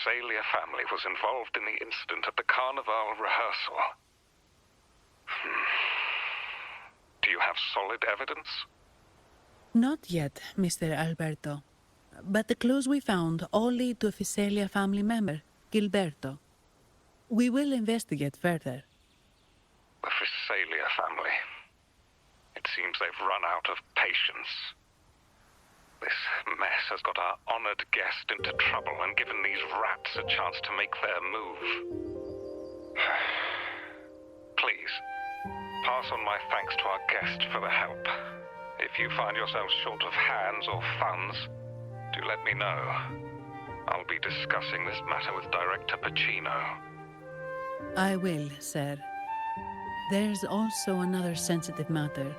Phasalia family was involved in the incident at the Carnival rehearsal. Do you have solid evidence? Not yet, Mr. Alberto. But the clues we found all lead to a Phasalia family member, Gilberto. We will investigate further. The Phasalia family. It seems they've run out of patience. This mess has got our honored guest into trouble and given these rats a chance to make their move. Please, pass on my thanks to our guest for the help. If you find yourselves short of hands or funds, do let me know. I'll be discussing this matter with Director Pacino. I will, sir. There's also another sensitive matter.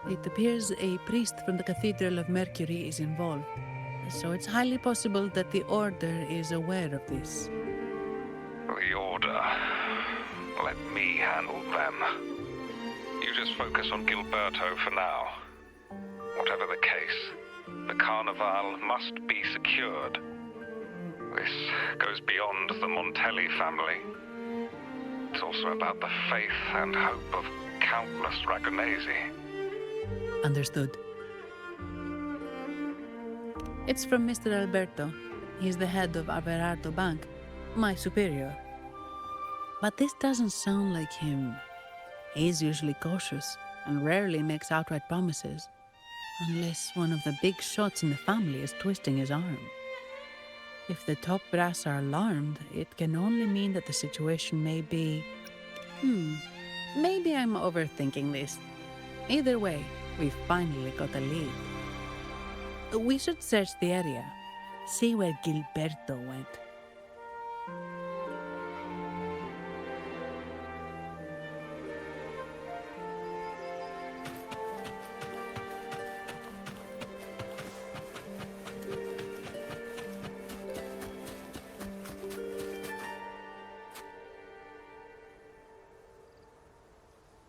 It appears a priest from the Cathedral of Mercury is involved, so it's highly possible that the Order is aware of this. The Order. Let me handle them. You just focus on Gilberto for now. Whatever the case, the Carnival must be secured. This goes beyond the Montelli family. It's also about the faith and hope of countless Ragonesi. Understood. It's from Mr. Alberto. He's the head of Averardo Bank, my superior. But this doesn't sound like him. He's usually cautious and rarely makes outright promises, unless one of the big shots in the family is twisting his arm. If the top brass are alarmed, it can only mean that the situation may be... Maybe I'm overthinking this. Either way, we've finally got a lead. We should search the area, see where Gilberto went.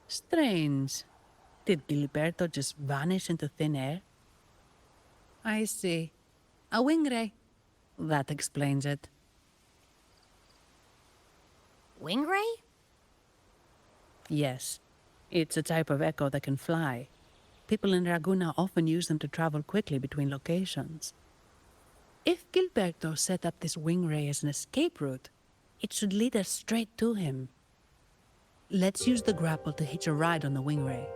Strange. Did Gilberto just vanish into thin air? I see. A wing ray. That explains it. Wing ray? Yes. It's a type of echo that can fly. People in Raguna often use them to travel quickly between locations. If Gilberto set up this wing ray as an escape route, it should lead us straight to him. Let's use the grapple to hitch a ride on the wing ray.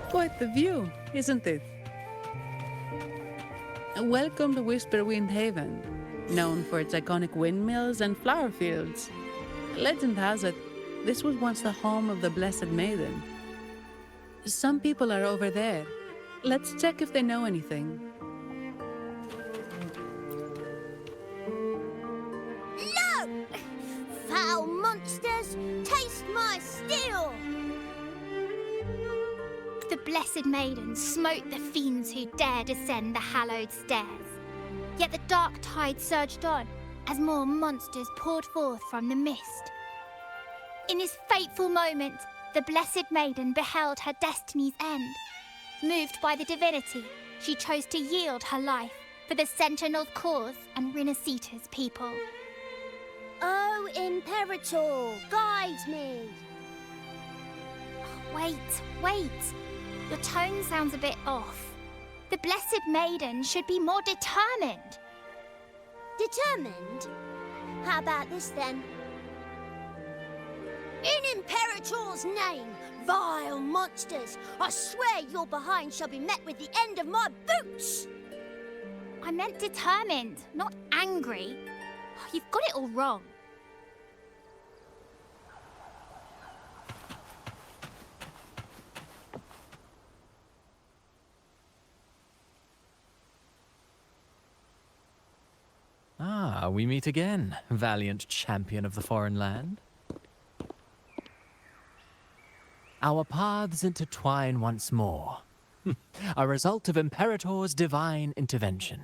Quite the view, isn't it? Welcome to Whisperwind Haven, known for its iconic windmills and flower fields. Legend has it, this was once the home of the Blessed Maiden. Some people are over there. Let's check if they know anything. No! Foul monsters, taste my steel! The Blessed Maiden smote the fiends who dare descend the hallowed stairs. Yet the dark tide surged on as more monsters poured forth from the mist. In this fateful moment, the Blessed Maiden beheld her destiny's end. Moved by the divinity, she chose to yield her life for the Sentinel's cause and Renacita's people. Oh, Imperator, guide me! Wait. Your tone sounds a bit off. The Blessed Maiden should be more determined. Determined? How about this then? In Imperator's name, vile monsters, I swear your behind shall be met with the end of my boots! I meant determined, not angry. You've got it all wrong. Ah, we meet again, valiant champion of the foreign land. our paths intertwine once more. A result of Imperator's divine intervention.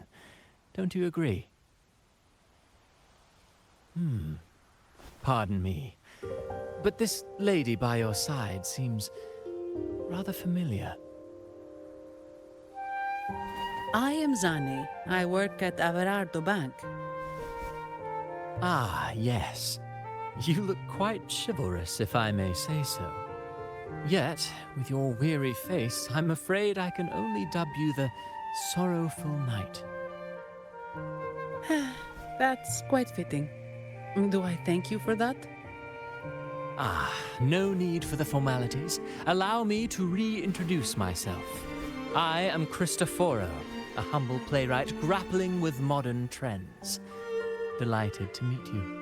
Don't you agree? Pardon me, but this lady by your side seems rather familiar. I am Zani. I work at Averardo Bank. Ah, yes. You look quite chivalrous, if I may say so. Yet, with your weary face, I'm afraid I can only dub you the Sorrowful Knight. That's quite fitting. Do I thank you for that? Ah, no need for the formalities. Allow me to reintroduce myself. I am Cristoforo, a humble playwright grappling with modern trends. Delighted to meet you.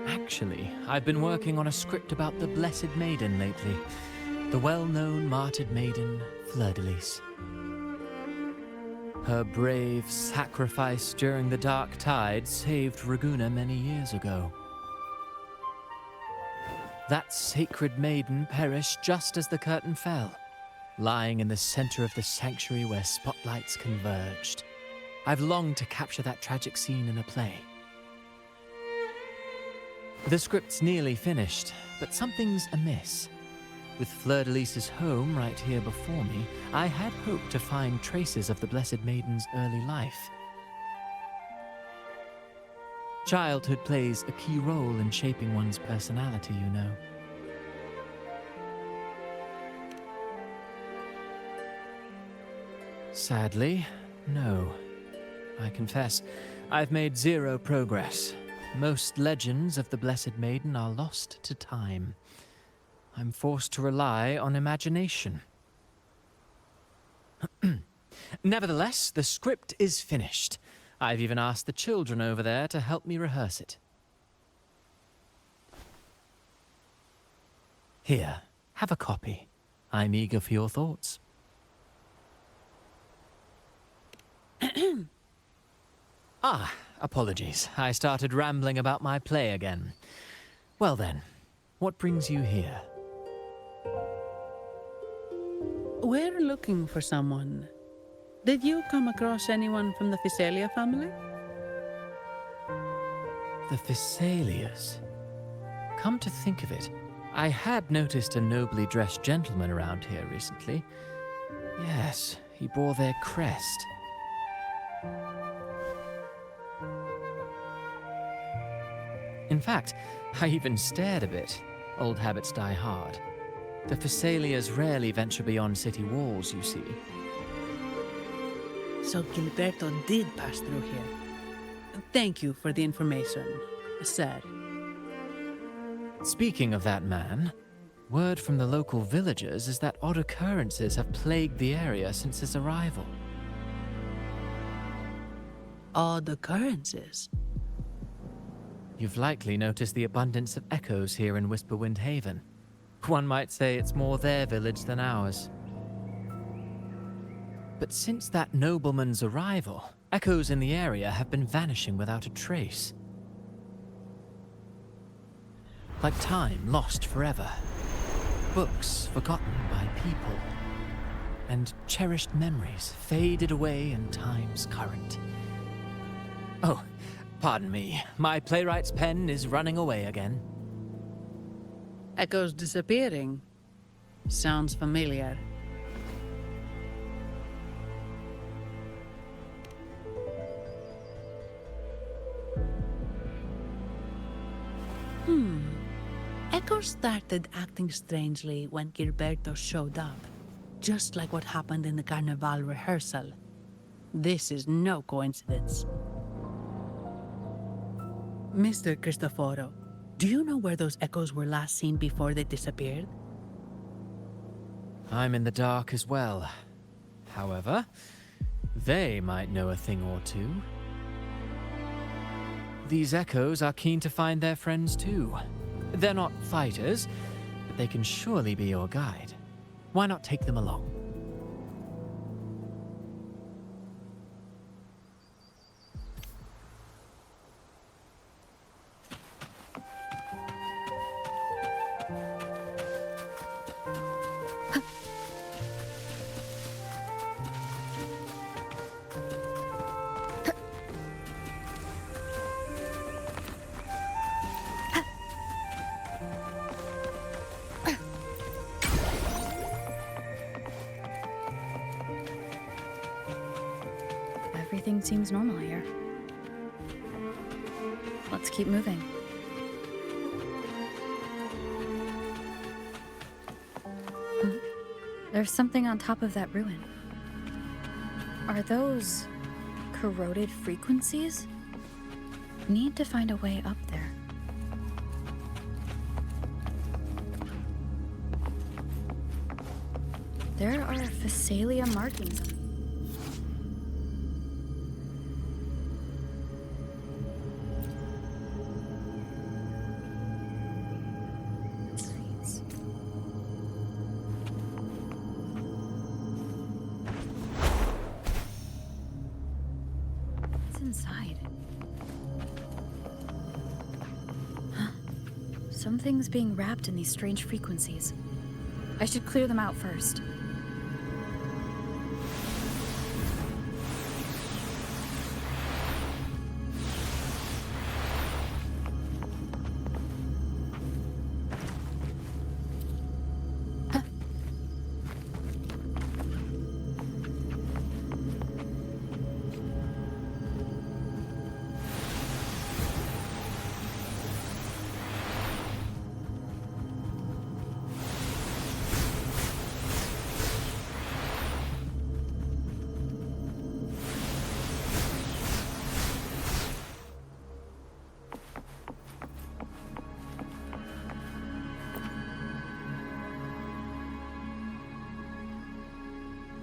Actually, I've been working on a script about the Blessed Maiden lately. The well-known martyred maiden, Fleur-de-Lis. Her brave sacrifice during the Dark Tide saved Raguna many years ago. That sacred maiden perished just as the curtain fell, lying in the center of the sanctuary where spotlights converged. I've longed to capture that tragic scene in a play. The script's nearly finished, but something's amiss. With Fleur-de-Lis's home right here before me, I had hoped to find traces of the Blessed Maiden's early life. Childhood plays a key role in shaping one's personality, you know. Sadly, no. I confess, I've made zero progress. Most legends of the Blessed Maiden are lost to time. I'm forced to rely on imagination. Nevertheless, the script is finished. I've even asked the children over there to help me rehearse it. Here, have a copy. I'm eager for your thoughts. Ah, apologies. I started rambling about my play again. Well then, what brings you here? We're looking for someone. Did you come across anyone from the Physalia family? The Physalias. Come to think of it, I had noticed a nobly dressed gentleman around here recently. Yes, he bore their crest. In fact, I even stared a bit. Old habits die hard. The Physalias rarely venture beyond city walls, you see. So Gilberto did pass through here. Thank you for the information, sir. Speaking of that man, word from the local villagers is that odd occurrences have plagued the area since his arrival. Odd occurrences? You've likely noticed the abundance of echoes here in Whisperwind Haven. One might say it's more their village than ours. But since that nobleman's arrival, echoes in the area have been vanishing without a trace. Like time lost forever. Books forgotten by people. And cherished memories faded away in time's current. Oh, pardon me. My playwright's pen is running away again. Echoes disappearing. Sounds familiar. Echoes started acting strangely when Gilberto showed up. Just like what happened in the Carnival rehearsal. This is no coincidence. Mr. Cristoforo, do you know where those echoes were last seen before they disappeared? I'm in the dark as well. However, they might know a thing or two. These echoes are keen to find their friends too. They're not fighters, but they can surely be your guide. Why not take them along? everything seems normal here. Let's keep moving. There's something on top of that ruin. Are those corroded frequencies? Need to find a way up there. There are Phasalia markings. What's inside? Huh. Something's being wrapped in these strange frequencies. I should clear them out first.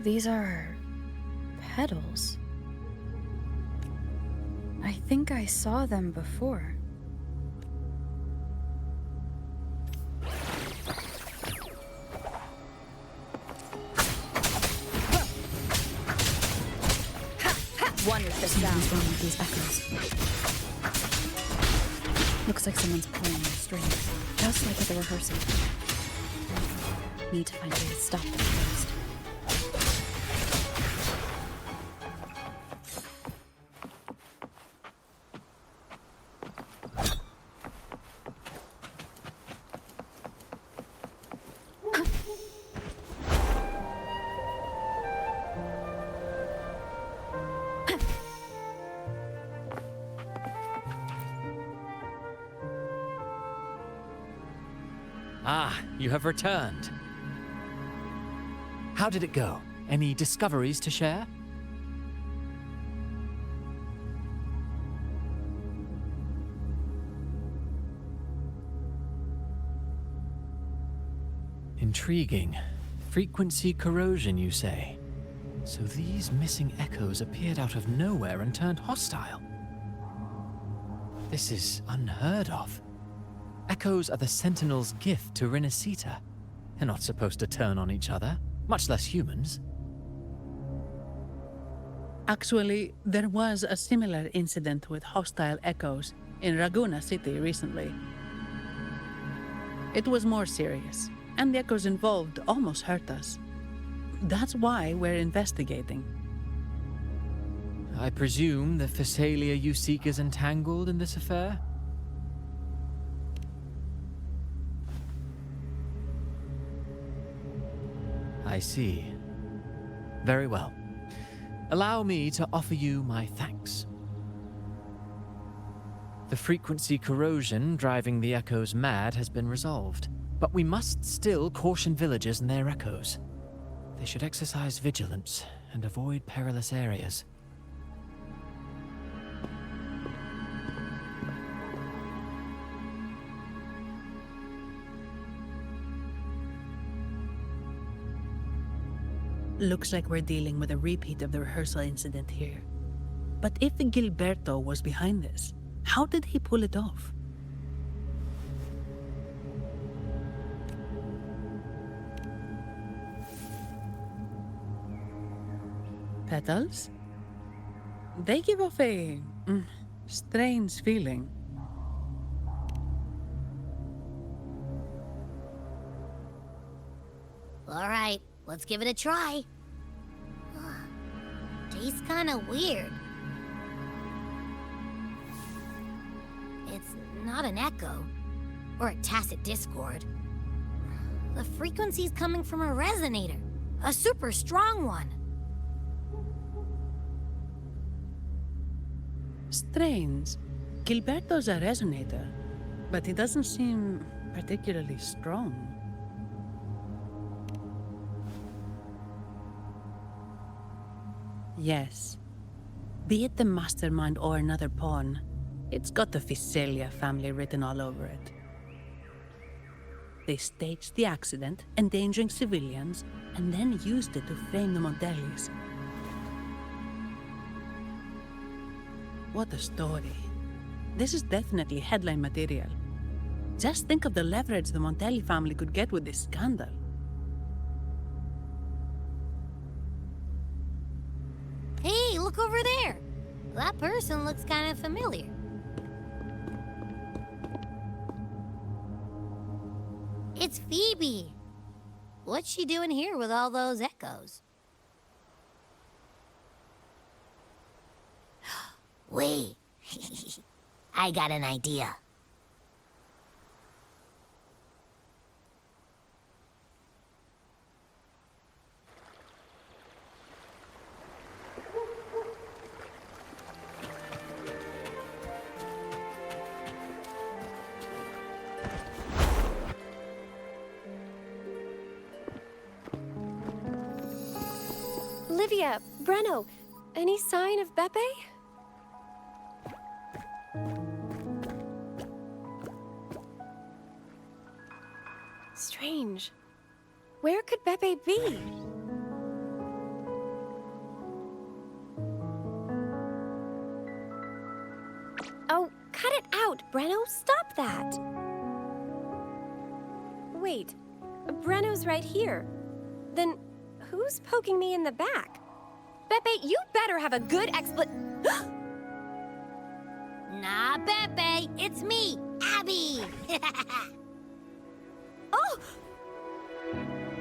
These are petals. I think I saw them before. Wonderful sound. What's wrong with these echoes? Looks like someone's pulling their strings, just like at the rehearsal. Need to find a way to stop them first. Ah, you have returned. How did it go? Any discoveries to share? Intriguing. Frequency corrosion, you say? So these missing echoes appeared out of nowhere and turned hostile. This is unheard of. Echoes are the Sentinel's gift to Renacita. They're not supposed to turn on each other, much less humans. Actually, there was a similar incident with hostile echoes in Raguna City recently. It was more serious, and the echoes involved almost hurt us. That's why we're investigating. I presume the Phasalia you seek is entangled in this affair? I see. Very well. Allow me to offer you my thanks. The frequency corrosion driving the echoes mad has been resolved, but we must still caution villagers and their echoes. They should exercise vigilance and avoid perilous areas. Looks like we're dealing with a repeat of the rehearsal incident here. But if Gilberto was behind this, how did he pull it off? Petals? They give off a strange feeling. All right, let's give it a try. Tastes kind of weird. It's not an echo, or a tacit discord. The frequency's coming from a resonator, a super strong one. Strange. Gilberto's a resonator, but he doesn't seem particularly strong. Yes. Be it the mastermind or another pawn, it's got the Visalia family written all over it. They staged the accident, endangering civilians, and then used it to frame the Montellis. What a story. This is definitely headline material. Just think of the leverage the Montelli family could get with this scandal. Hey, look over there. That person looks kind of familiar. It's Phoebe. What's she doing here with all those echoes? Wait. I got an idea. Olivia, Breno, any sign of Beppe? Strange. Where could Beppe be? Oh, cut it out, Breno. Stop that. Wait, Breno's right here. Then who's poking me in the back? Beppe, you better have a good Nah, Beppe, it's me, Abby. Oh!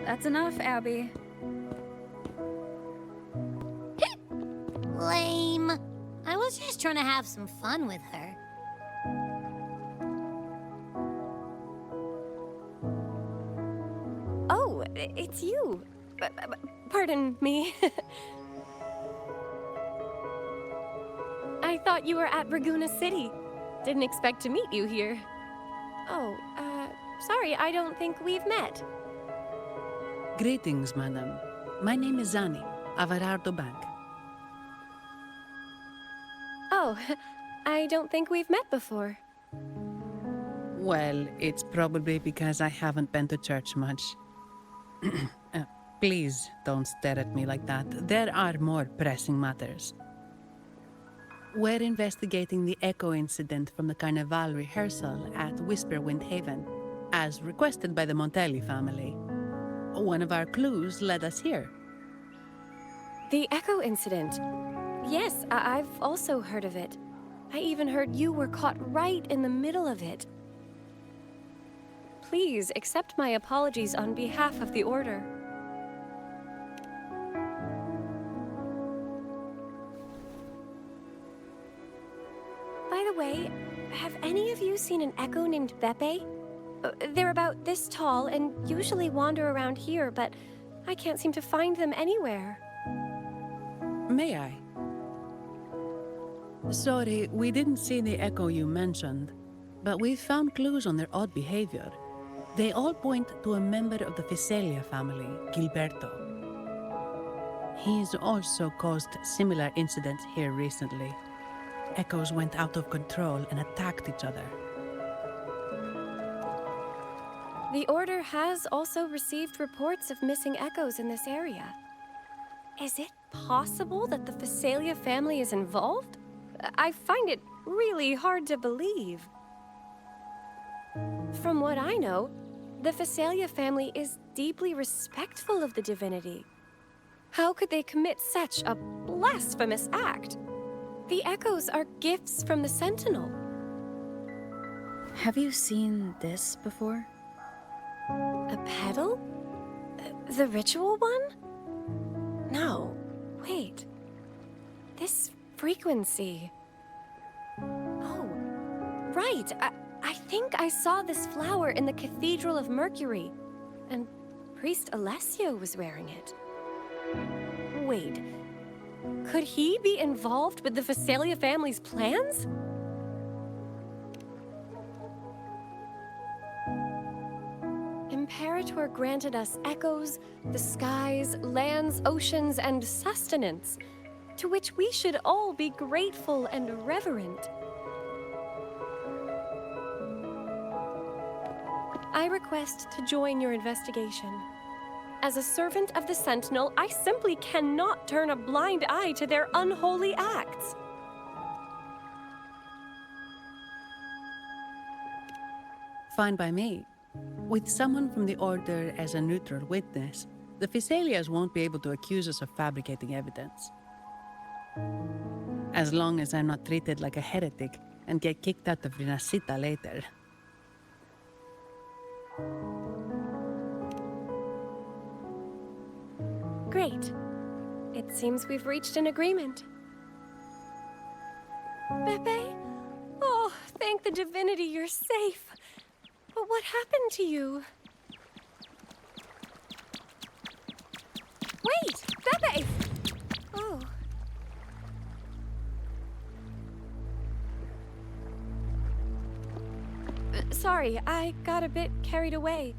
That's enough, Abby. Lame. I was just trying to have some fun with her. Oh, it's you. Pardon me. I thought you were at Braguna City. Didn't expect to meet you here. Oh, sorry, I don't think we've met. Greetings, madam. My name is Zani, Averardo Bank. Oh, I don't think we've met before. Well, it's probably because I haven't been to church much. Please don't stare at me like that. There are more pressing matters. We're investigating the echo incident from the Carnival rehearsal at Whisperwind Haven, as requested by the Montelli family. One of our clues led us here. The Echo incident. Yes, I've also heard of it. I even heard you were caught right in the middle of it. Please accept my apologies on behalf of the Order. By the way, have any of you seen an echo named Beppe? They're about this tall and usually wander around here, but I can't seem to find them anywhere. May I? Sorry, we didn't see the echo you mentioned, but we found clues on their odd behavior. They all point to a member of the Visalia family, Gilberto. He's also caused similar incidents here recently. Echoes went out of control and attacked each other. The Order has also received reports of missing echoes in this area. Is it possible that the Visalia family is involved? I find it really hard to believe. From what I know, the Visalia family is deeply respectful of the divinity. How could they commit such a blasphemous act? The echoes are gifts from the Sentinel. Have you seen this before? A pedal? The ritual one? No. Wait. This frequency. Oh, right. I think I saw this flower in the Cathedral of Mercury, and Priest Alessio was wearing it. Wait, Could he be involved with the Phasalia family's plans? Imperator granted us echoes, the skies, lands, oceans, and sustenance, to which we should all be grateful and reverent. I request to join your investigation. As a servant of the Sentinel, I simply cannot turn a blind eye to their unholy acts. Fine by me. With someone from the Order as a neutral witness, the Phasalias won't be able to accuse us of fabricating evidence. As long as I'm not treated like a heretic and get kicked out of Rinascita later. Great. It seems we've reached an agreement. Pepe? Oh, thank the divinity you're safe. But what happened to you? Wait! Pepe! Oh. Sorry, I got a bit carried away.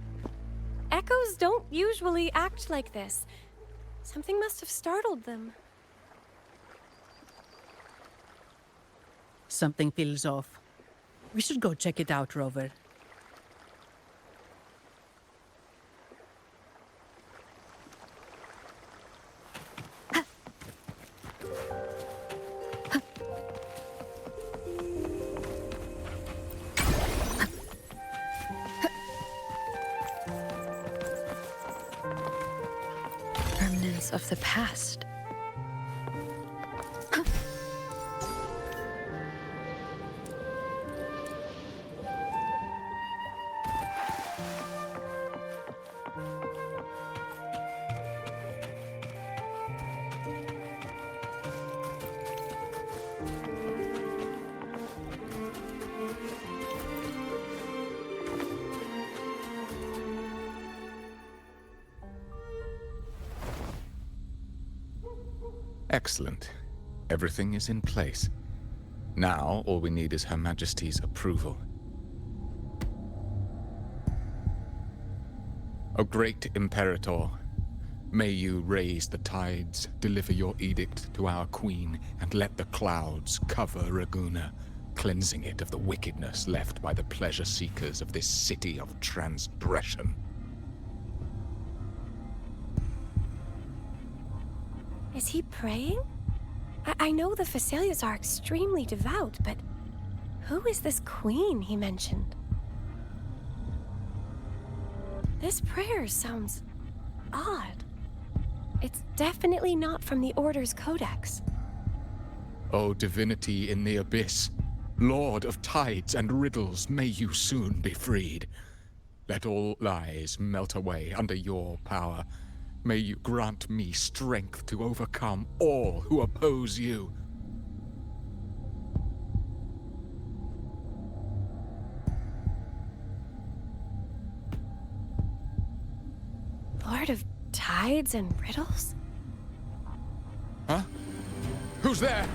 Echoes don't usually act like this. Something must have startled them. Something feels off. We should go check it out, Rover. Remnants of the past. Excellent. Everything is in place. Now, all we need is Her Majesty's approval. O great Imperator, may you raise the tides, deliver your edict to our queen, and let the clouds cover Raguna, cleansing it of the wickedness left by the pleasure-seekers of this city of transgression. Is he praying? I know the Phasalias are extremely devout, but who is this queen he mentioned? This prayer sounds odd. It's definitely not from the Order's codex. O divinity in the abyss, Lord of tides and riddles, may you soon be freed. Let all lies melt away under your power. May you grant me strength to overcome all who oppose you. Lord of tides and riddles? Huh? Who's there?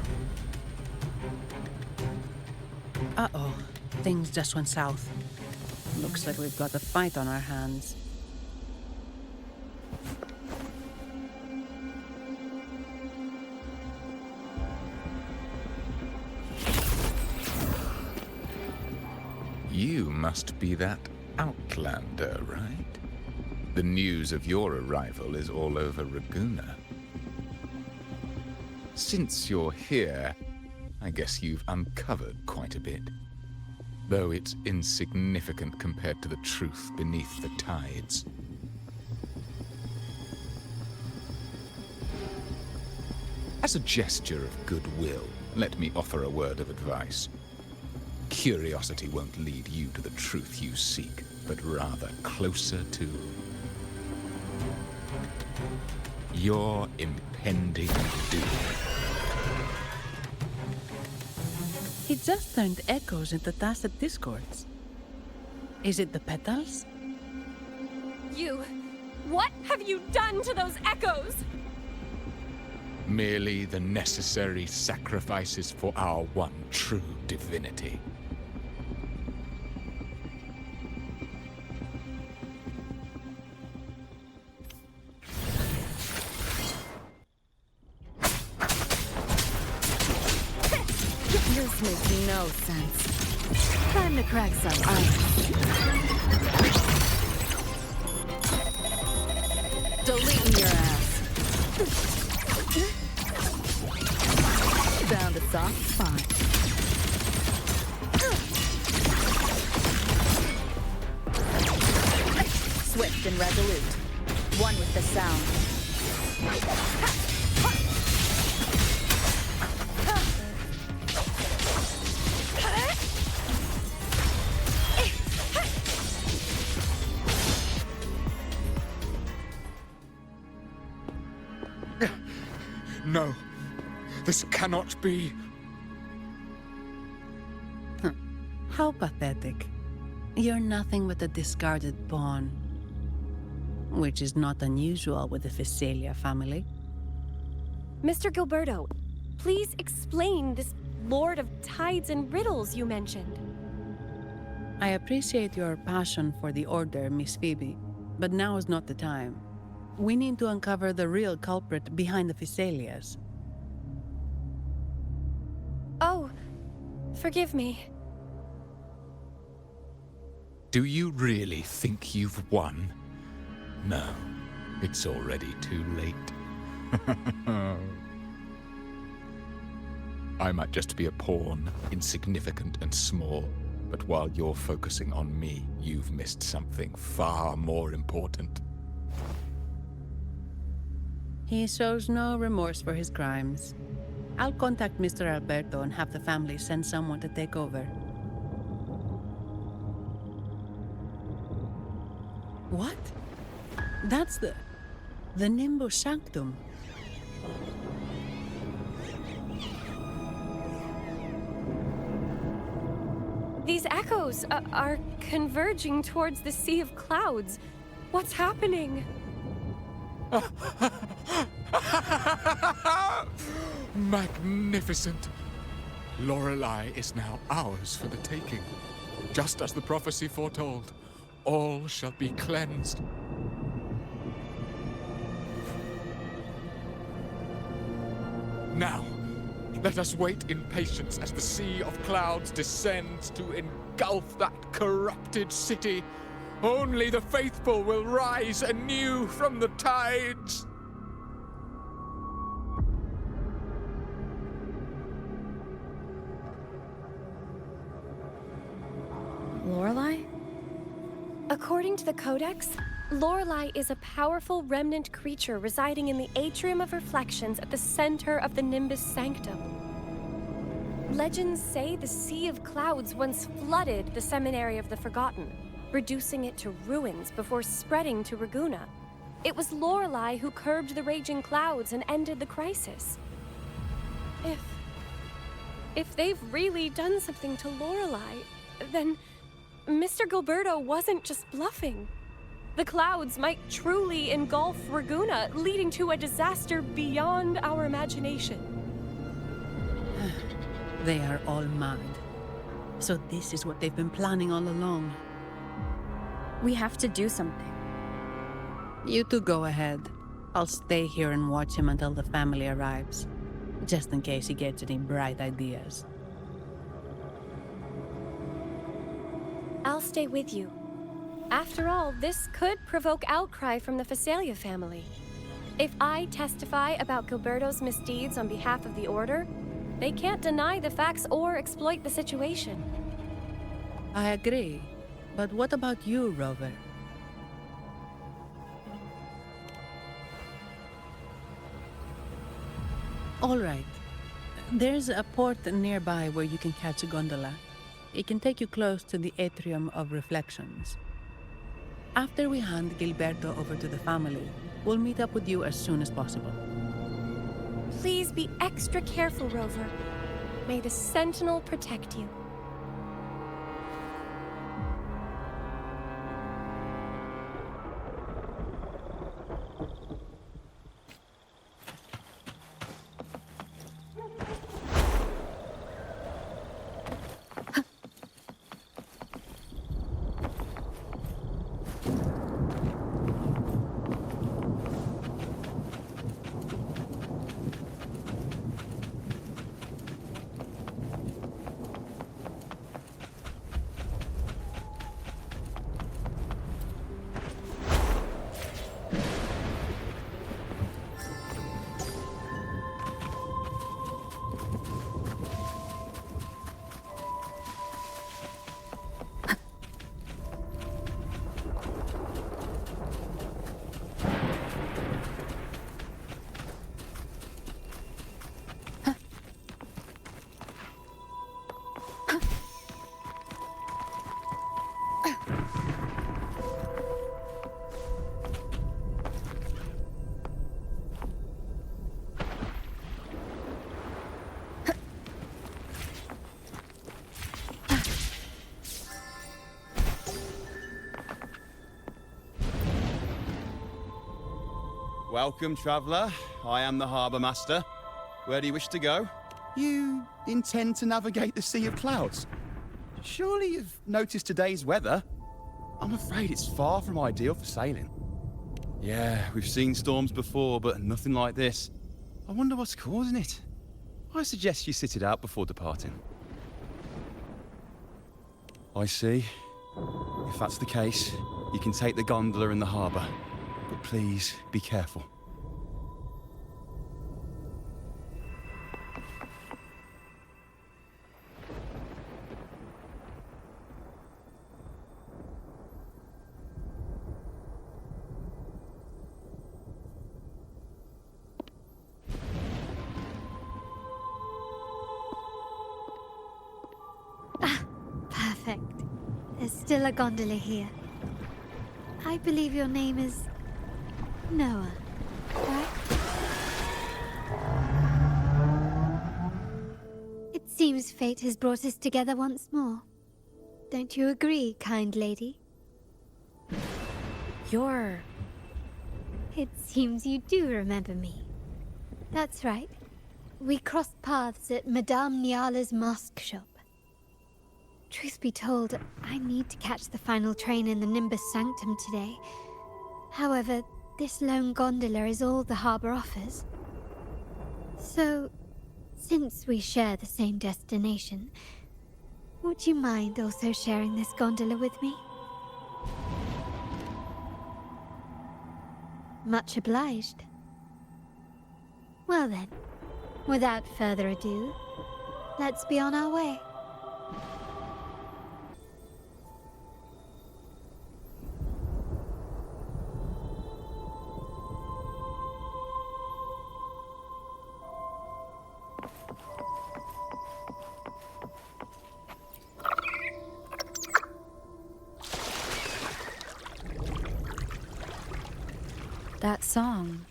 Uh-oh. Things just went south. Looks like we've got a fight on our hands. You must be that outlander, right? The news of your arrival is all over Raguna. Since you're here, I guess you've uncovered quite a bit. Though it's insignificant compared to the truth beneath the tides. As a gesture of goodwill, let me offer a word of advice. Curiosity won't lead you to the truth you seek, but rather closer to your impending doom. He just turned echoes into tacit discords. Is it the petals? You... What have you done to those echoes? merely the necessary sacrifices for our one true divinity. This makes no sense. Time to crack some ice. Deleting your ass. Found a soft spot. Swift and resolute. One with the sound. No, this cannot be. How pathetic. You're nothing but a discarded pawn. Which is not unusual with the Physalia family. Mr. Gilberto, please explain this Lord of Tides and Riddles you mentioned. I appreciate your passion for the Order, Miss Phoebe, but now is not the time. We need to uncover the real culprit behind the Physalias. Oh, forgive me. Do you really think you've won? No, it's already too late. I might just be a pawn, insignificant and small, but while you're focusing on me, you've missed something far more important. He shows no remorse for his crimes. I'll contact Mr. Alberto and have the family send someone to take over. What? That's the Nimbus Sanctum. These echoes are converging towards the Sea of Clouds. What's happening? Magnificent! Lorelei is now ours for the taking. Just as the prophecy foretold, all shall be cleansed. Now, let us wait in patience as the Sea of Clouds descends to engulf that corrupted city. Only the faithful will rise anew from the tides. Lorelei? According to the Codex, Lorelei is a powerful remnant creature residing in the Atrium of Reflections at the center of the Nimbus Sanctum. Legends say the Sea of Clouds once flooded the Seminary of the Forgotten, reducing it to ruins before spreading to Raguna. It was Lorelei who curbed the raging clouds and ended the crisis. If they've really done something to Lorelei, then Mr. Gilberto wasn't just bluffing. The clouds might truly engulf Raguna, leading to a disaster beyond our imagination. They are all mad. So this is what they've been planning all along. We have to do something. You two go ahead. I'll stay here and watch him until the family arrives, just in case he gets any bright ideas. I'll stay with you. After all, this could provoke outcry from the Physalia family. If I testify about Gilberto's misdeeds on behalf of the Order, they can't deny the facts or exploit the situation. I agree. But what about you, Rover? All right. There's a port nearby where you can catch a gondola. It can take you close to the Atrium of Reflections. After we hand Gilberto over to the family, we'll meet up with you as soon as possible. Please be extra careful, Rover. May the Sentinel protect you. Welcome, traveller. I am the harbour master. Where do you wish to go? You intend to navigate the Sea of Clouds? Surely you've noticed today's weather? I'm afraid it's far from ideal for sailing. Yeah, we've seen storms before, but nothing like this. I wonder what's causing it. I suggest you sit it out before departing. I see. If that's the case, you can take the gondola in the harbour. But please, be careful. Perfect. There's still a gondola here. I believe your name is Noah, right? It seems fate has brought us together once more. Don't you agree, kind lady? It seems you do remember me. That's right. We crossed paths at Madame Niala's mask shop. Truth be told, I need to catch the final train in the Nimbus Sanctum today. However, this lone gondola is all the harbour offers. So, since we share the same destination, would you mind also sharing this gondola with me? Much obliged. Well then, without further ado, let's be on our way. That song,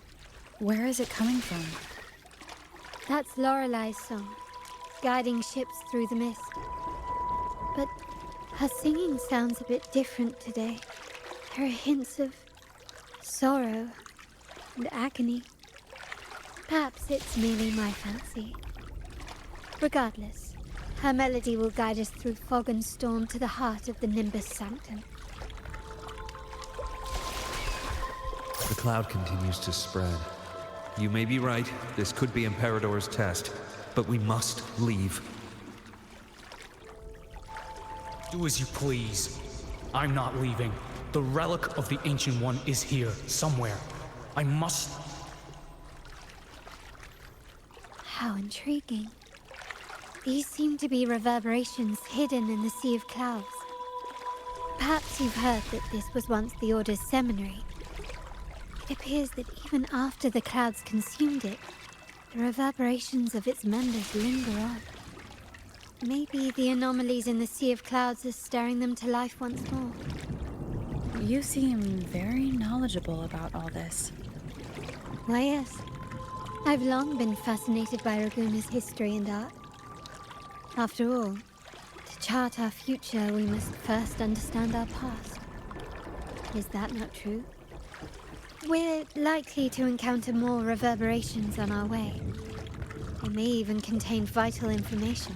where is it coming from? That's Lorelei's song, guiding ships through the mist. But her singing sounds a bit different today. There are hints of sorrow and agony. Perhaps it's merely my fancy. Regardless, her melody will guide us through fog and storm to the heart of the Nimbus Sanctum. The cloud continues to spread. You may be right, this could be Imperador's test, but we must leave. Do as you please. I'm not leaving. The relic of the Ancient One is here, somewhere. I must... How intriguing. These seem to be reverberations hidden in the Sea of Clouds. Perhaps you've heard that this was once the Order's seminary. It appears that even after the clouds consumed it, the reverberations of its members linger on. Maybe the anomalies in the Sea of Clouds are stirring them to life once more. You seem very knowledgeable about all this. Why, yes. I've long been fascinated by Raguna's history and art. After all, to chart our future, we must first understand our past. Is that not true? We're likely to encounter more reverberations on our way. They may even contain vital information.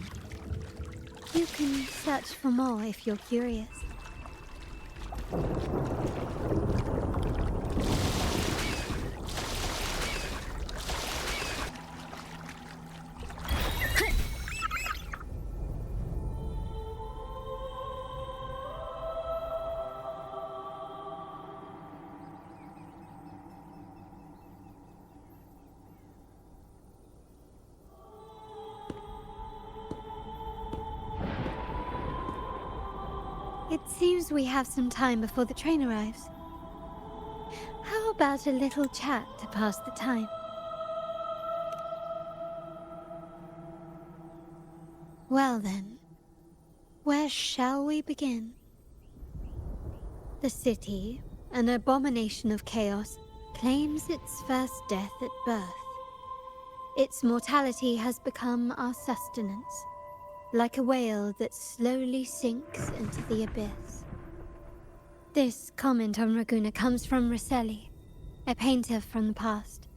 You can search for more if you're curious. It seems we have some time before the train arrives. How about a little chat to pass the time? Well then, where shall we begin? The city, an abomination of chaos, claims its first death at birth. Its mortality has become our sustenance, like a whale that slowly sinks into the abyss. This comment on Raguna comes from Rosselli, a painter from the past.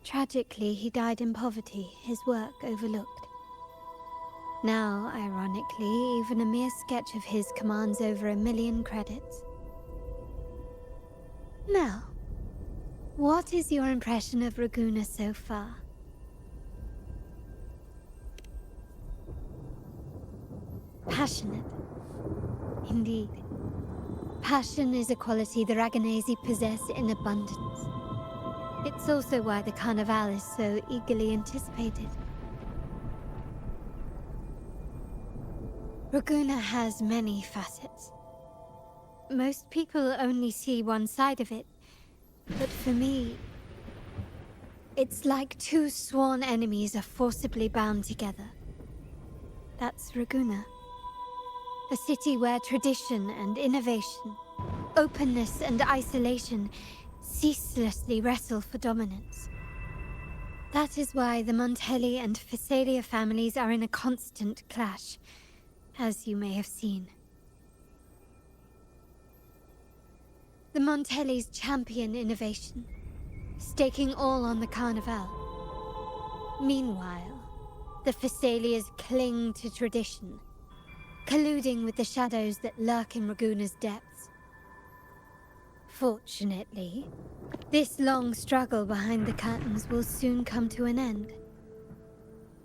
Tragically, he died in poverty, his work overlooked. Now, ironically, even a mere sketch of his commands over 1 million credits. Now, what is your impression of Raguna so far? Passionate. Indeed. Passion is a quality the Raganesi possess in abundance. It's also why the Carnival is so eagerly anticipated. Raguna has many facets. Most people only see one side of it, but for me, it's like two sworn enemies are forcibly bound together. That's Raguna. A city where tradition and innovation, openness and isolation ceaselessly wrestle for dominance. That is why the Montelli and Phasalia families are in a constant clash, as you may have seen. The Montellis champion innovation, staking all on the Carnival. Meanwhile, the Phasalias cling to tradition, colluding with the shadows that lurk in Raguna's depths. Fortunately, this long struggle behind the curtains will soon come to an end.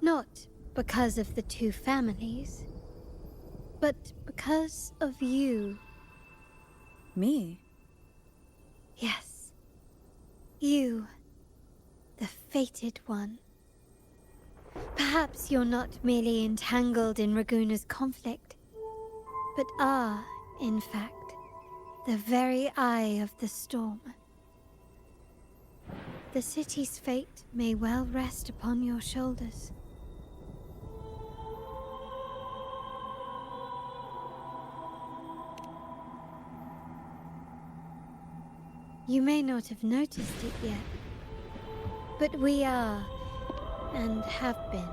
Not because of the two families, but because of you. Me? Yes. You. The fated one. Perhaps you're not merely entangled in Raguna's conflict, but are, in fact, the very eye of the storm. The city's fate may well rest upon your shoulders. You may not have noticed it yet, but we are, and have been,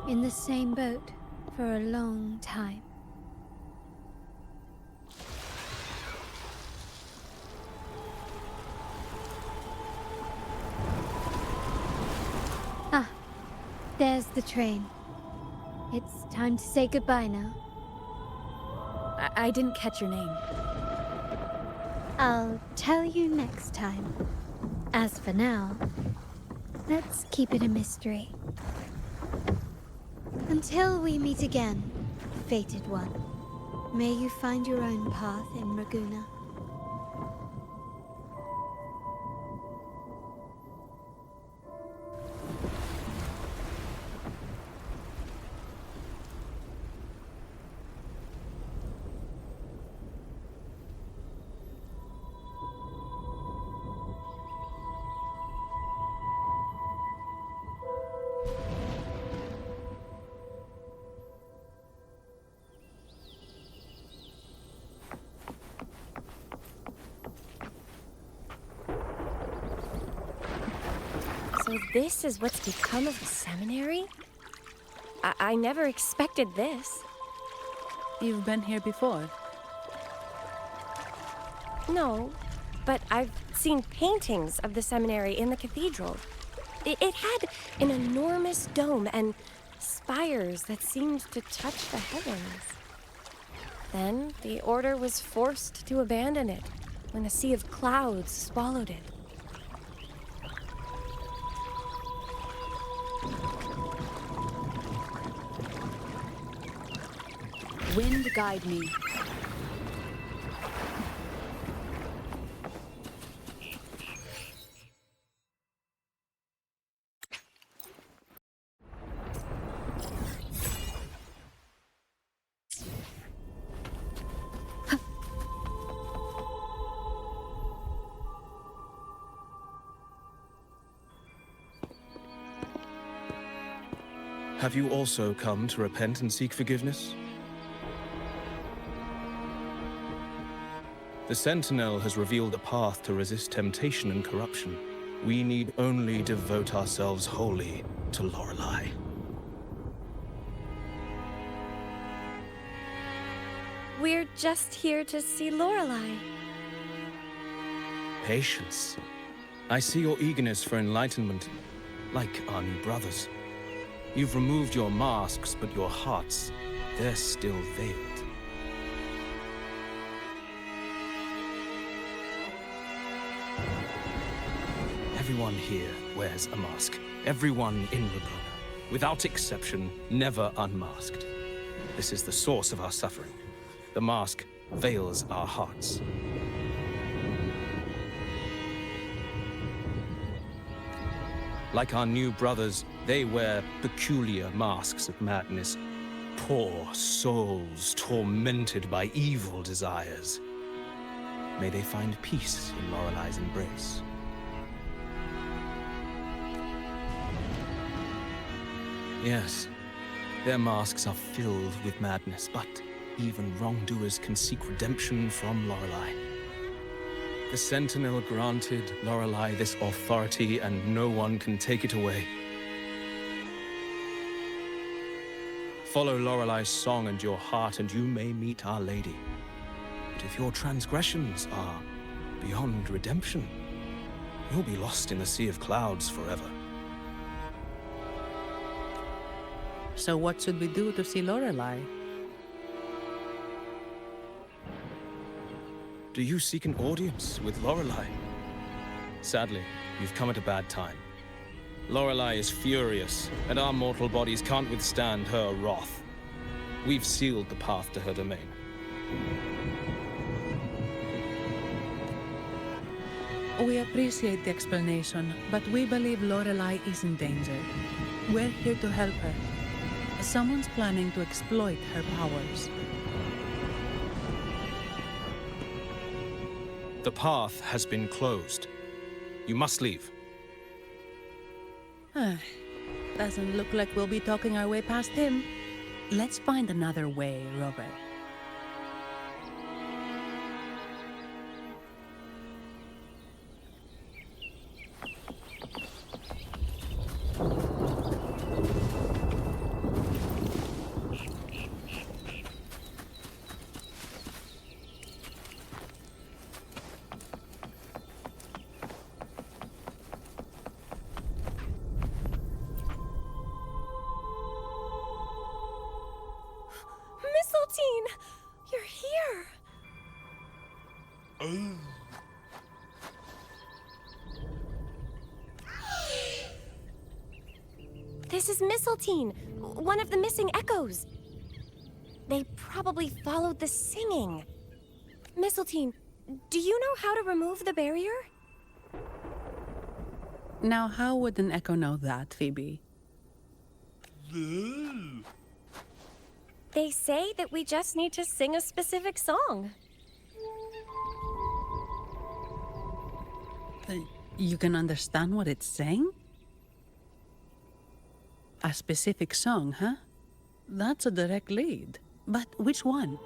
in the same boat for a long time. Ah, there's the train. It's time to say goodbye now. I didn't catch your name. I'll tell you next time. As for now, let's keep it a mystery. Until we meet again, fated one, may you find your own path in Raguna. So this is what's become of the seminary? I never expected this. You've been here before? No, but I've seen paintings of the seminary in the cathedral. It had an enormous dome and spires that seemed to touch the heavens. Then the order was forced to abandon it when a sea of clouds swallowed it. Wind guide me. Have you also come to repent and seek forgiveness? The Sentinel has revealed a path to resist temptation and corruption. We need only devote ourselves wholly to Lorelei. We're just here to see Lorelei. Patience. I see your eagerness for enlightenment, like our new brothers. You've removed your masks, but your hearts, they're still veiled. Everyone here wears a mask. Everyone in Rabona, without exception, never unmasked. This is the source of our suffering. The mask veils our hearts. Like our new brothers, they wear peculiar masks of madness. Poor souls tormented by evil desires. May they find peace in Lorelei's embrace. Yes, their masks are filled with madness, but even wrongdoers can seek redemption from Lorelei. The Sentinel granted Lorelei this authority, and no one can take it away. Follow Lorelei's song and your heart, and you may meet Our Lady. But if your transgressions are beyond redemption, you'll be lost in the Sea of Clouds forever. So what should we do to see Lorelei? Do you seek an audience with Lorelei? Sadly, you've come at a bad time. Lorelei is furious, and our mortal bodies can't withstand her wrath. We've sealed the path to her domain. We appreciate the explanation, but we believe Lorelei is in danger. We're here to help her. Someone's planning to exploit her powers. The path has been closed. You must leave. Doesn't look like we'll be talking our way past him. Let's find another way, Rover. You're here! This is Mistletoe, one of the missing echoes. They probably followed the singing. Mistletoe, do you know how to remove the barrier? Now, how would an echo know that, Phoebe? They say that we just need to sing a specific song. You can understand what it's saying? A specific song, huh? That's a direct lead. But which one?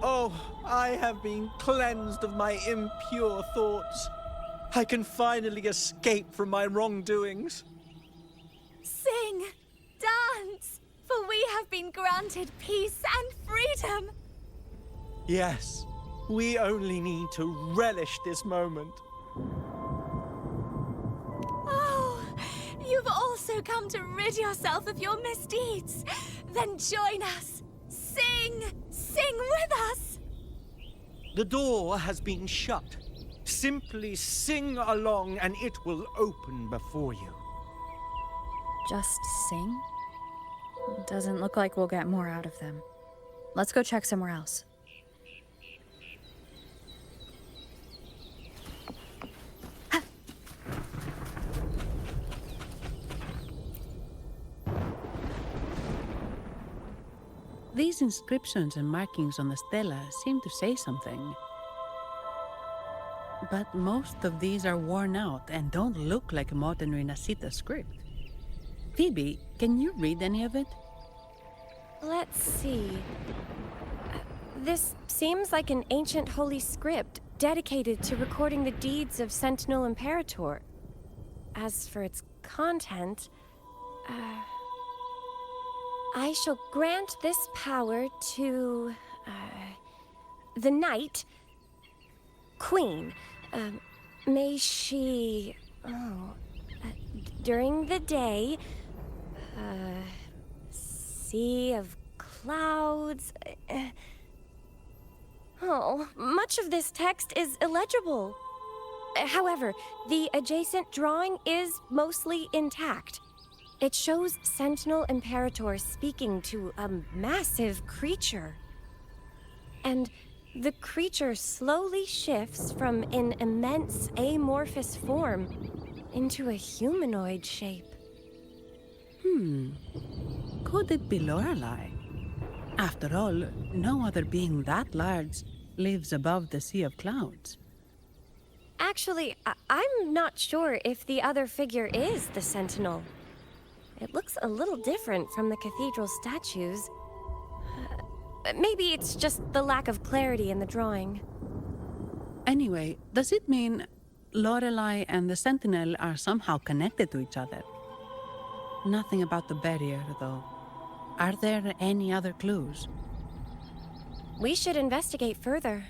Oh, I have been cleansed of my impure thoughts. I can finally escape from my wrongdoings. Sing, dance, for we have been granted peace and freedom. Yes, we only need to relish this moment. Oh, you've also come to rid yourself of your misdeeds. Then join us. Sing, sing with us. The door has been shut. Simply sing along and it will open before you. Just sing? Doesn't look like we'll get more out of them. Let's go check somewhere else. These inscriptions and markings on the stela seem to say something. But most of these are worn out and don't look like modern Renacita script. Phoebe, can you read any of it? Let's see. This seems like an ancient holy script dedicated to recording the deeds of Sentinel Imperator. As for its content, I shall grant this power to the Knight Queen. May she, during the day, sea of clouds. Much of this text is illegible. However, the adjacent drawing is mostly intact. It shows Sentinel Imperator speaking to a massive creature. And the creature slowly shifts from an immense amorphous form into a humanoid shape. Could it be Lorelei? After all, no other being that large lives above the sea of clouds. Actually, I'm not sure if the other figure is the Sentinel. It looks a little different from the cathedral statues. Maybe it's just the lack of clarity in the drawing. Anyway, does it mean Lorelei and the Sentinel are somehow connected to each other? Nothing about the barrier, though. Are there any other clues? We should investigate further.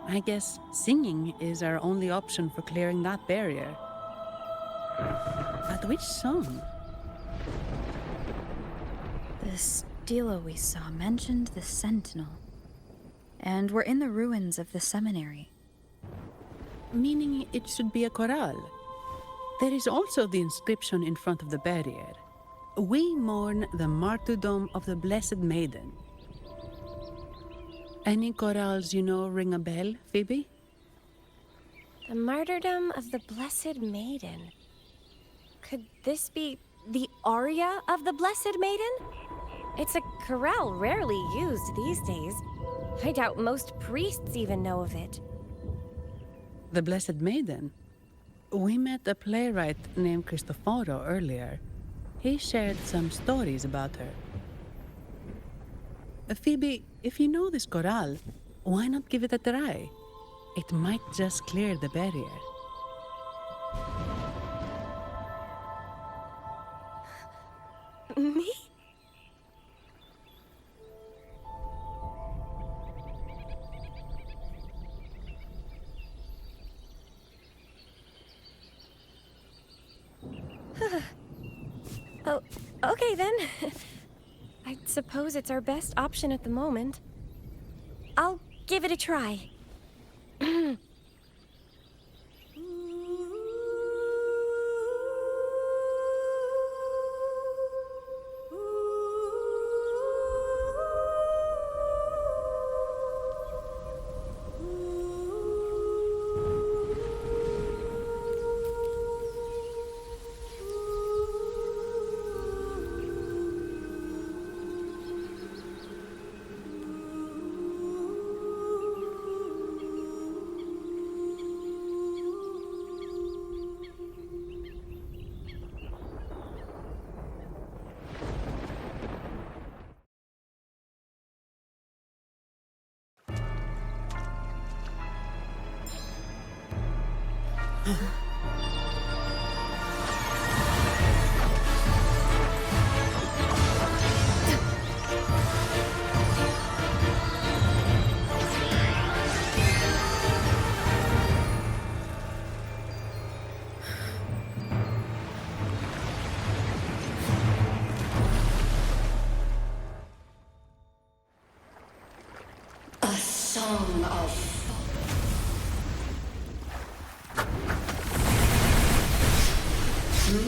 I guess singing is our only option for clearing that barrier. But which song? The stela we saw mentioned the Sentinel. And we're in the ruins of the seminary. Meaning it should be a chorale. There is also the inscription in front of the barrier. We mourn the martyrdom of the Blessed Maiden. Any chorales you know ring a bell, Phoebe? The martyrdom of the Blessed Maiden. Could this be the aria of the Blessed Maiden? It's a chorale rarely used these days. I doubt most priests even know of it. The Blessed Maiden? We met a playwright named Cristoforo earlier. He shared some stories about her. Phoebe, if you know this chorale, why not give it a try? It might just clear the barrier. Me? Oh, okay then. I suppose it's our best option at the moment. I'll give it a try. Song of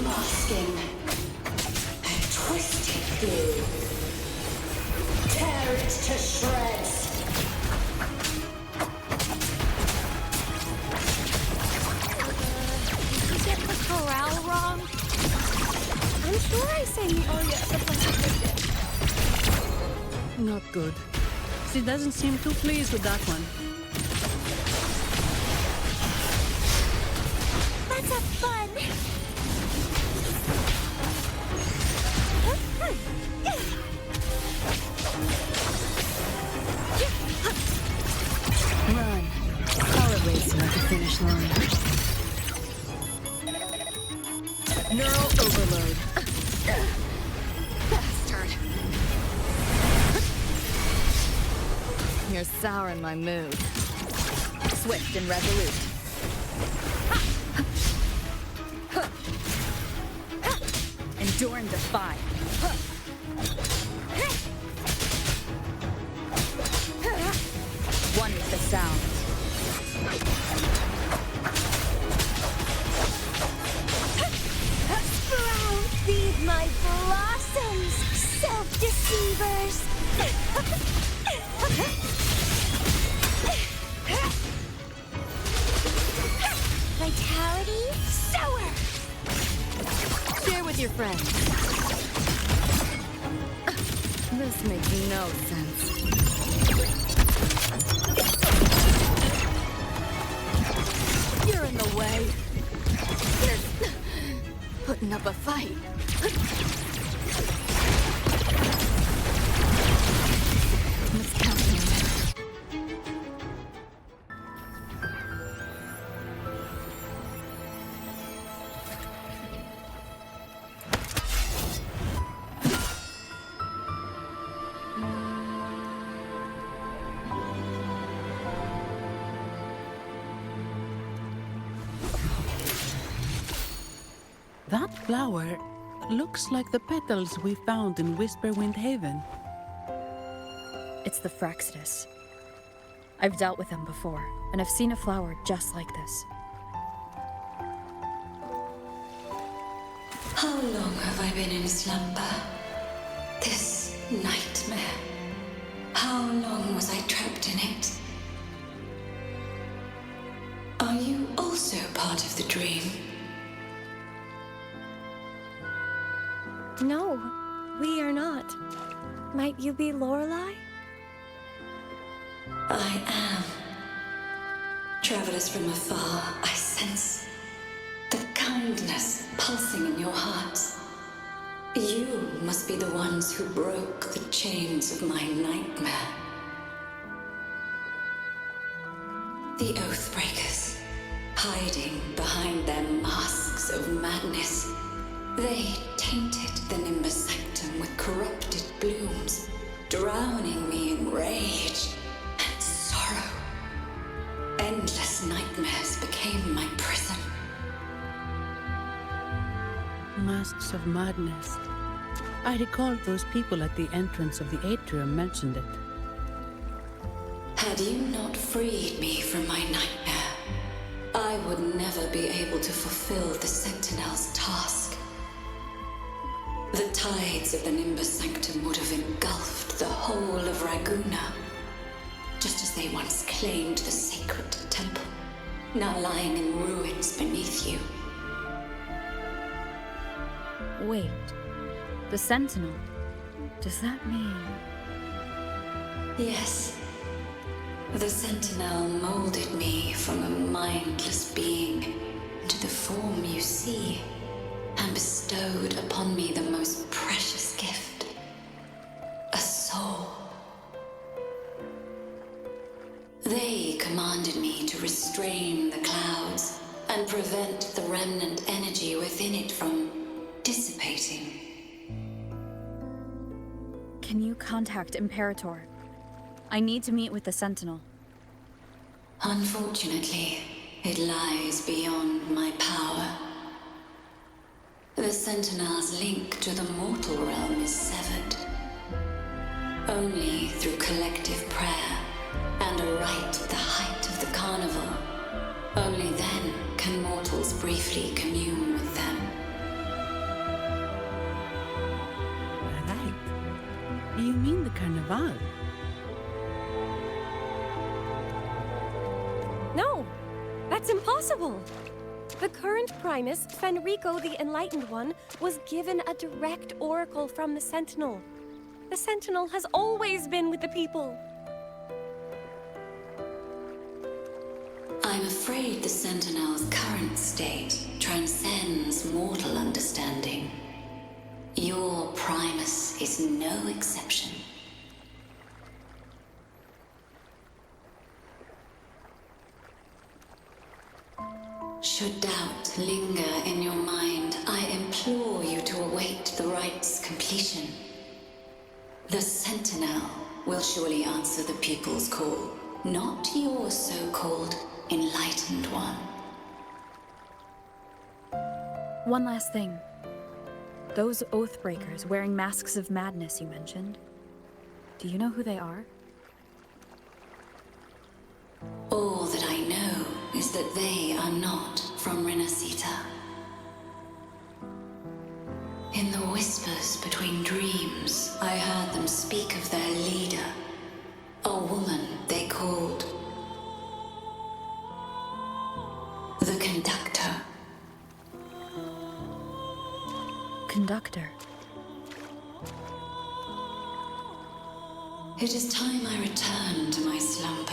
masking a twisted view. Tear it to shreds. Did you get the chorale wrong? I'm sure I sang the aria at the Blessed Visit. Not good. She doesn't seem too pleased with that one. Let's have fun! Run. I'll erase you at the finish line. Neural overload. Bastard. You're souring my mood. Swift and resolute. Endure and defy. One with the sound. Sprout, feed my blossoms, self-deceivers! Vitality, sour! Share with your friends. This makes no sense. You're in the way. Putting up a fight. Miscounting. That flower looks like the petals we found in Whisperwind Haven. It's the Fraxidus. I've dealt with them before, and I've seen a flower just like this. How long have I been in slumber? This nightmare. How long was I trapped in it? Are you also part of the dream? No, we are not. Might you be Lorelei? I am. Travelers from afar, I sense the kindness pulsing in your hearts. You must be the ones who broke the chains of my nightmare. The Oathbreakers, hiding behind their masks of madness. They tainted the Nimbus Sanctum with corrupted blooms, drowning me in rage and sorrow. Endless nightmares became my prison. Masks of madness. I recall those people at the entrance of the atrium mentioned it. Had you not freed me from my nightmare, I would never be able to fulfill the Sentinel's task. The tides of the Nimbus Sanctum would have engulfed the whole of Raguna, just as they once claimed the sacred temple, now lying in ruins beneath you. Wait. The Sentinel. Does that mean... Yes. The Sentinel molded me from a mindless being into the form you see, and bestowed upon me the most precious gift, a soul. They commanded me to restrain the clouds and prevent the remnant energy within it from dissipating. Can you contact Imperator? I need to meet with the Sentinel. Unfortunately, it lies beyond my power. The Sentinel's link to the mortal realm is severed. Only through collective prayer and a rite at the height of the carnival. Only then can mortals briefly commune with them. Right. You mean the Carnival. No, that's impossible. The current Primus, Fenrico the Enlightened One, was given a direct oracle from the Sentinel. The Sentinel has always been with the people. I'm afraid the Sentinel's current state transcends mortal understanding. Your Primus is no exception. Should doubt linger in your mind, I implore you to await the rite's completion. The Sentinel will surely answer the people's call, not your so-called Enlightened One. One last thing. Those Oathbreakers wearing masks of madness you mentioned. Do you know who they are? All that I know is that they are not from Renacita. In the whispers between dreams, I heard them speak of their leader, a woman they called the Conductor. Conductor. It is time I return to my slumber.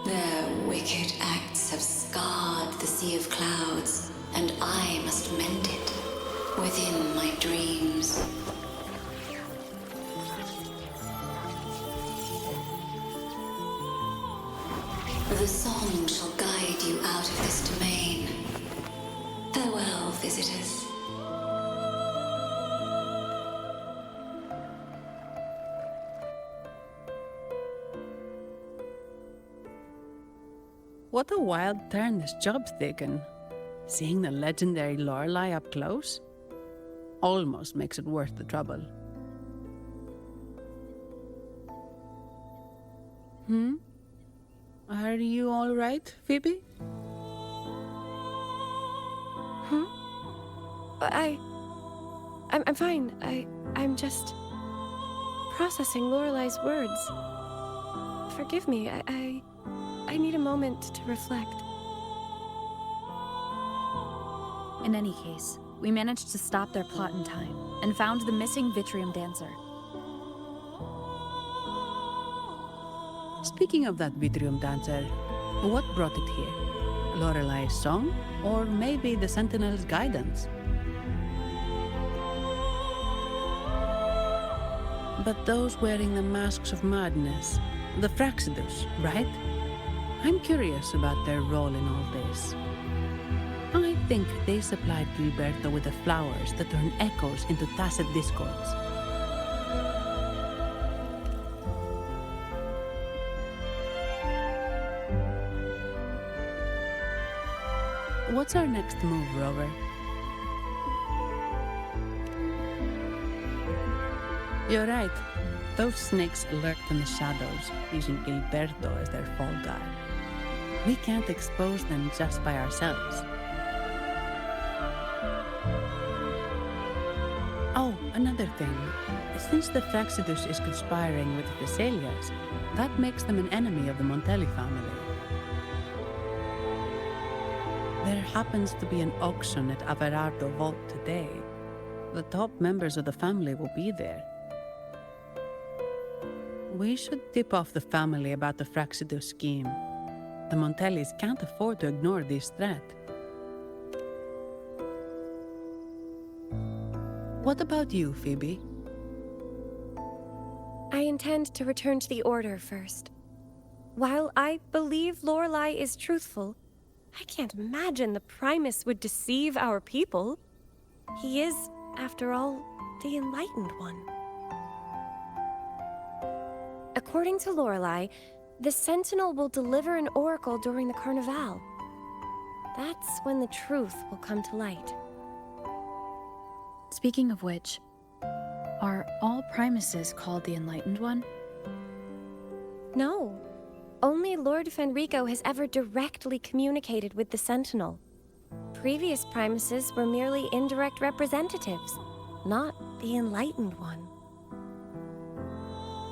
Their wicked acts have scarred the sea of clouds, and I must mend it within my dreams. The song shall guide you out of this domain. Farewell, visitors. What a wild turn this job's taken. Seeing the legendary Lorelei up close almost makes it worth the trouble. Are you all right, Phoebe? I'm fine. I'm just processing Lorelei's words. Forgive me. I need a moment to reflect. In any case, we managed to stop their plot in time and found the missing Vitrium Dancer. Speaking of that Vitrium Dancer, what brought it here? Lorelei's song? Or maybe the Sentinel's guidance? But those wearing the masks of madness, the Fraxidus, right? I'm curious about their role in all this. I think they supplied Gilberto with the flowers that turn echoes into tacit discords. What's our next move, Rover? You're right. Those snakes lurk in the shadows, using Gilberto as their fall guy. We can't expose them just by ourselves. Oh, another thing. Since the Fraxidus is conspiring with the Thessalias, that makes them an enemy of the Montelli family. There happens to be an auction at Averardo Vault today. The top members of the family will be there. We should tip off the family about the Fraxidus scheme. The Montellis can't afford to ignore this threat. What about you, Phoebe? I intend to return to the Order first. While I believe Lorelei is truthful, I can't imagine the Primus would deceive our people. He is, after all, the Enlightened One. According to Lorelei, the Sentinel will deliver an oracle during the Carnival. That's when the truth will come to light. Speaking of which, are all Primuses called the Enlightened One? No. Only Lord Fenrico has ever directly communicated with the Sentinel. Previous Primuses were merely indirect representatives, not the Enlightened One.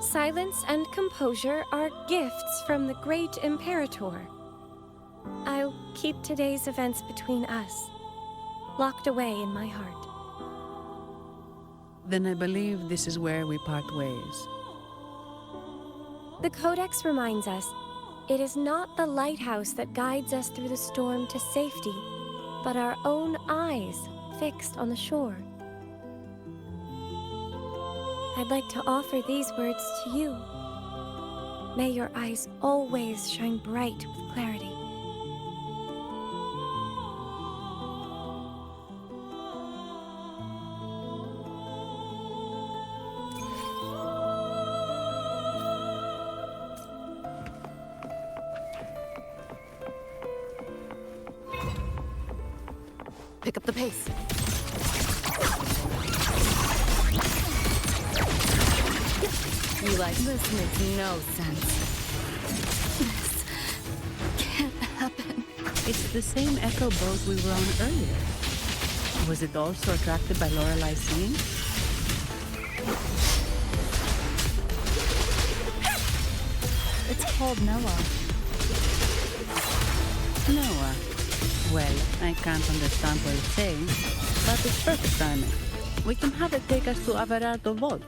Silence and composure are gifts from the great Imperator. I'll keep today's events between us, locked away in my heart. Then I believe this is where we part ways. The Codex reminds us, it is not the lighthouse that guides us through the storm to safety, but our own eyes fixed on the shore. I'd like to offer these words to you. May your eyes always shine bright with clarity. Pick up the pace. You like this makes no sense. This can't happen. It's the same echo boat we were on earlier. Was it also attracted by Lorelai's singing? It's called Noah. Noah. Well, I can't understand what it's saying, but it's perfect timing. We can have it take us to Averardo Vault.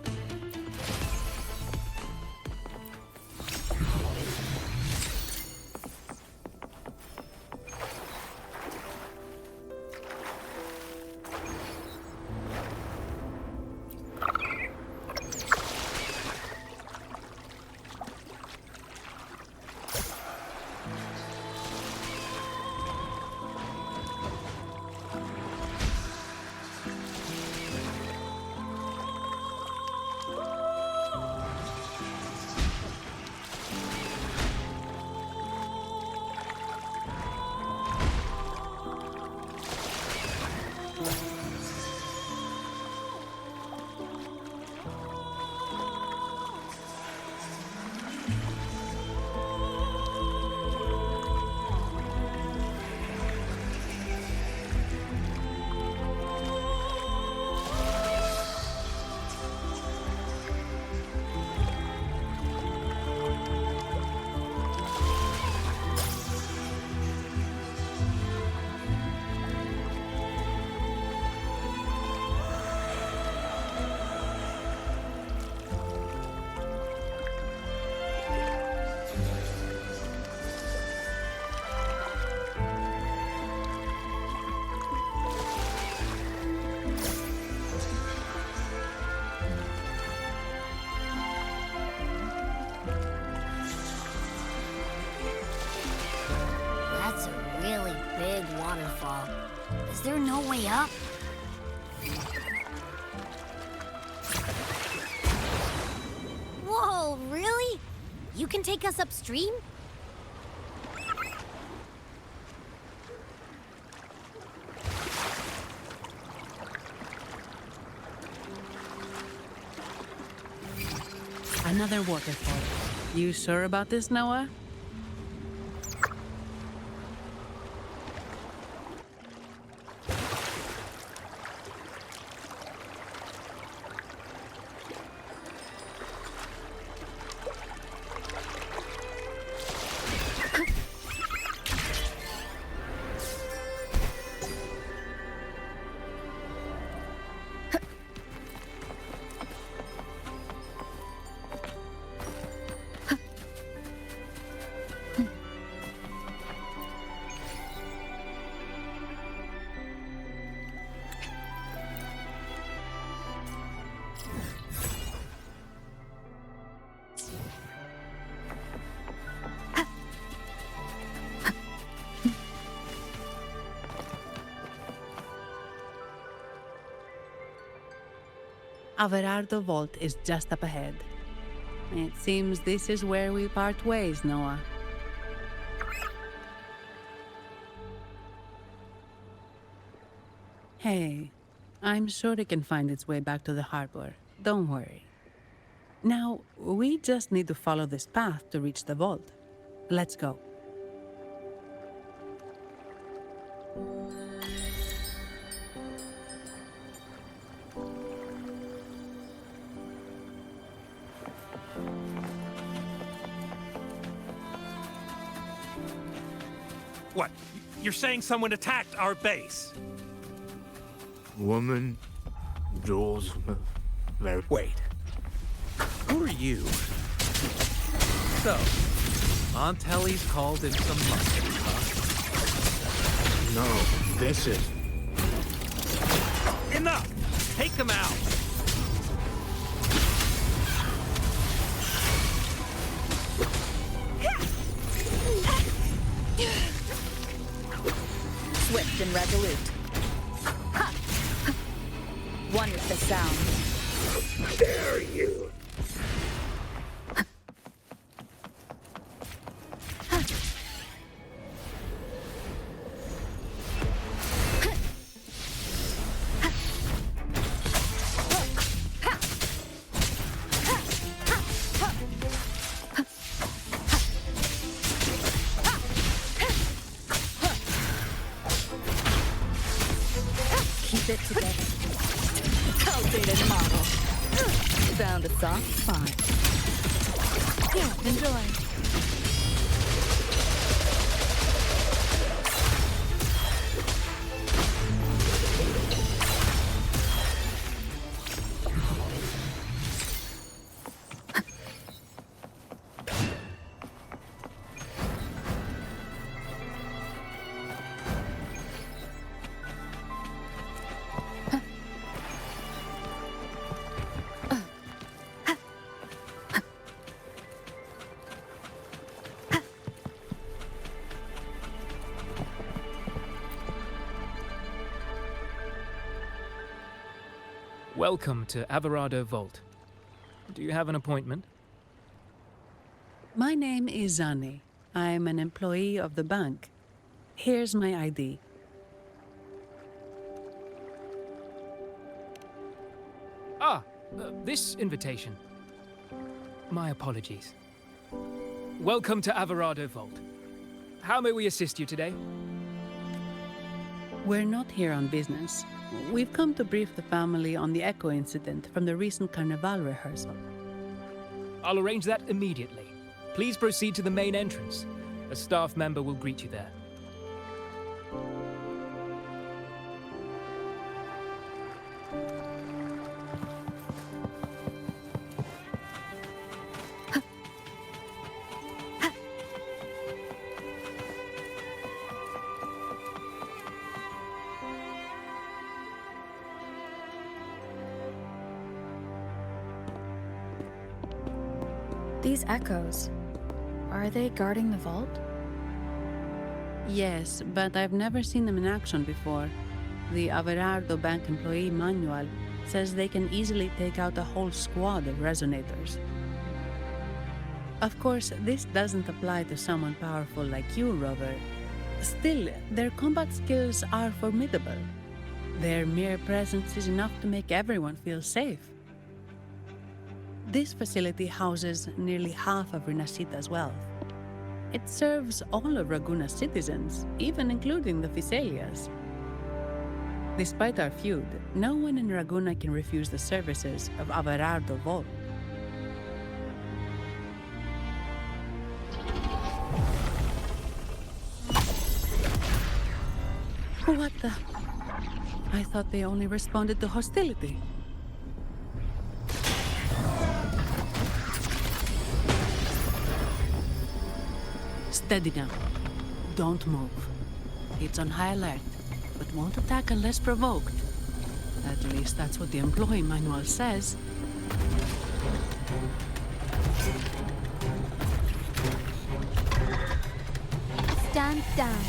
That's a really big waterfall. Is there no way up? Whoa, really? You can take us upstream? Another waterfall. You sure about this, Noah? Averardo Vault is just up ahead. It seems this is where we part ways, Noah. Hey, I'm sure it can find its way back to the harbor. Don't worry. Now, we just need to follow this path to reach the vault. Let's go. What? You're saying someone attacked our base? Woman, Jules, Wait. Who are you? So, Montelli's called in some monsters, huh? No, this is... Enough! Take them out! Swift and resolute. Ha! One with the sound. Dare you! Keep it together. Outdated model. Found a soft spot. Here, enjoy. Welcome to Averado Vault. Do you have an appointment? My name is Zani. I'm an employee of the bank. Here's my ID. This invitation. My apologies. Welcome to Averado Vault. How may we assist you today? We're not here on business. We've come to brief the family on the Echo incident from the recent Carnival rehearsal. I'll arrange that immediately. Please proceed to the main entrance. A staff member will greet you there. These echoes, are they guarding the vault? Yes, but I've never seen them in action before. The Averardo Bank employee manual says they can easily take out a whole squad of Resonators. Of course, this doesn't apply to someone powerful like you, Rover. Still, their combat skills are formidable. Their mere presence is enough to make everyone feel safe. This facility houses nearly half of Rinascita's wealth. It serves all of Raguna's citizens, even including the Physaelias. Despite our feud, no one in Raguna can refuse the services of Averardo Vault. What the? I thought they only responded to hostility. Steady now. Don't move. It's on high alert, but won't attack unless provoked. At least that's what the employee manual says. Stand down.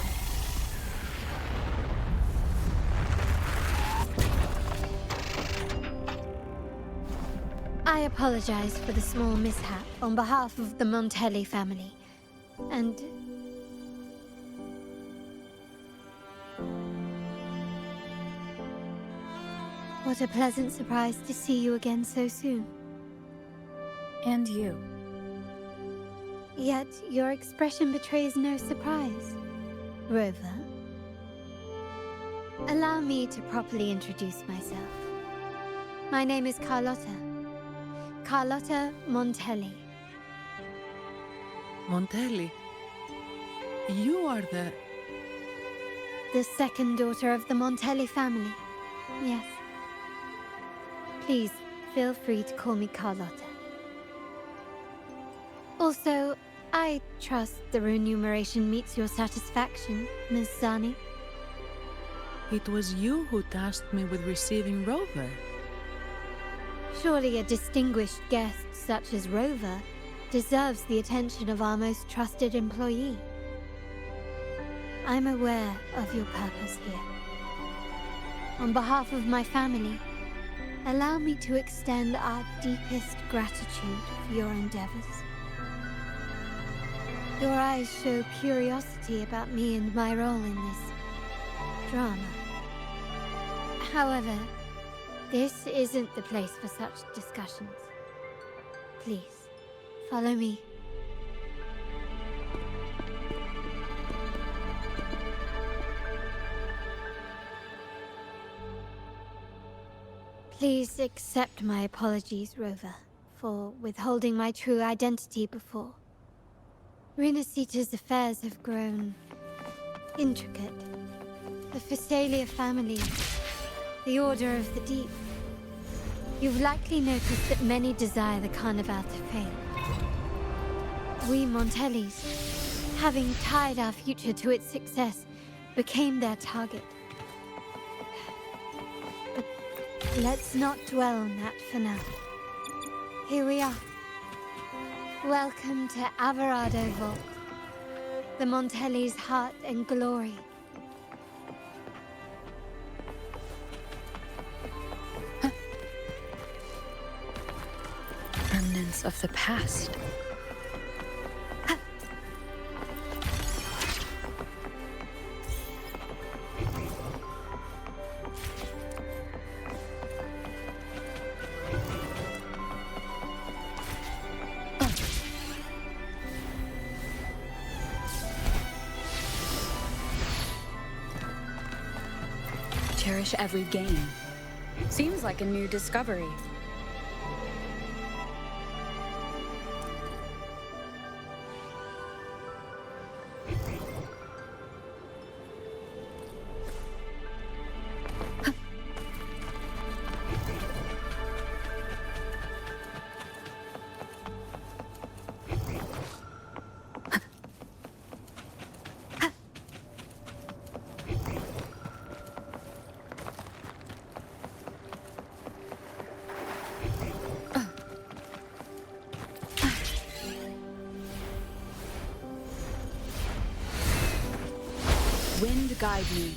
I apologize for the small mishap on behalf of the Montelli family. And... what a pleasant surprise to see you again so soon. And you. Yet your expression betrays no surprise. Rover. Allow me to properly introduce myself. My name is Carlotta. Carlotta Montelli. Montelli? You are the... The second daughter of the Montelli family. Yes. Please, feel free to call me Carlotta. Also, I trust the remuneration meets your satisfaction, Miss Zani. It was you who tasked me with receiving Rover. Surely a distinguished guest such as Rover deserves the attention of our most trusted employee. I'm aware of your purpose here. On behalf of my family, allow me to extend our deepest gratitude for your endeavors. Your eyes show curiosity about me and my role in this drama. However, this isn't the place for such discussions. Please, follow me. Please accept my apologies, Rover, for withholding my true identity before. Resonators' affairs have grown intricate. The Physalia family, the Order of the Deep. You've likely noticed that many desire the Carnival to fail. We Montellis, having tied our future to its success, became their target. But let's not dwell on that for now. Here we are. Welcome to Averardo Vault, the Montelli's heart and glory. Remnants of the past. Cherish every gain. Seems like a new discovery. Wind guide me.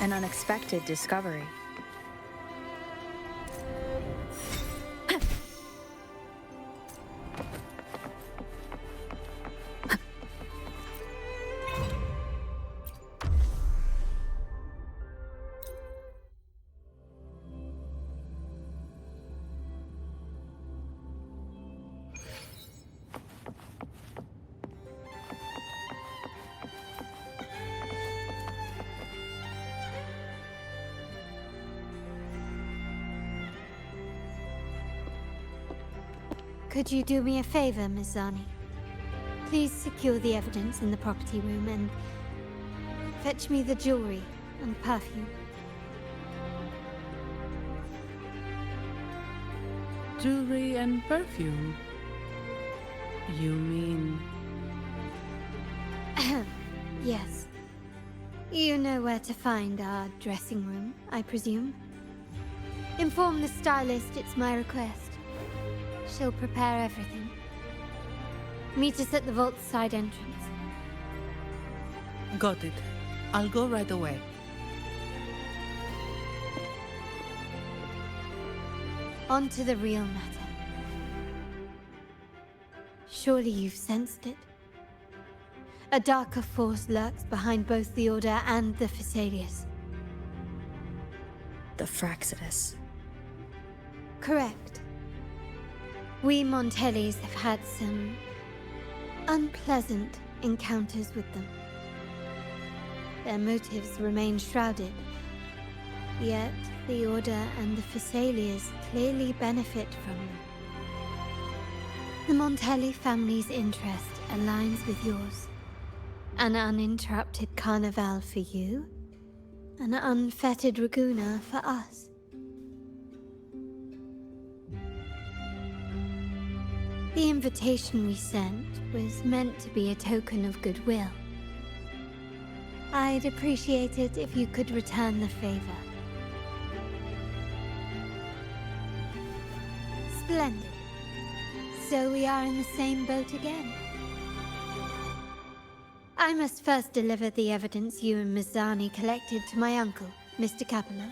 An unexpected discovery. Could you do me a favor, Miss Zani? Please secure the evidence in the property room and fetch me the jewelry and perfume. Jewelry and perfume? You mean... Yes. You know where to find our dressing room, I presume? Inform the stylist it's my request. She'll prepare everything. Meet us at the vault's side entrance. Got it. I'll go right away. On to the real matter. Surely you've sensed it. A darker force lurks behind both the Order and the Phasaelius. The Fractsidus. Correct. We Montellis have had some unpleasant encounters with them. Their motives remain shrouded, yet the Order and the Phasaelius clearly benefit from them. The Montelli family's interest aligns with yours. An uninterrupted carnival for you, an unfettered Raguna for us. The invitation we sent was meant to be a token of goodwill. I'd appreciate it if you could return the favor. Splendid. So we are in the same boat again. I must first deliver the evidence you and Mizzani collected to my uncle, Mr. Capello.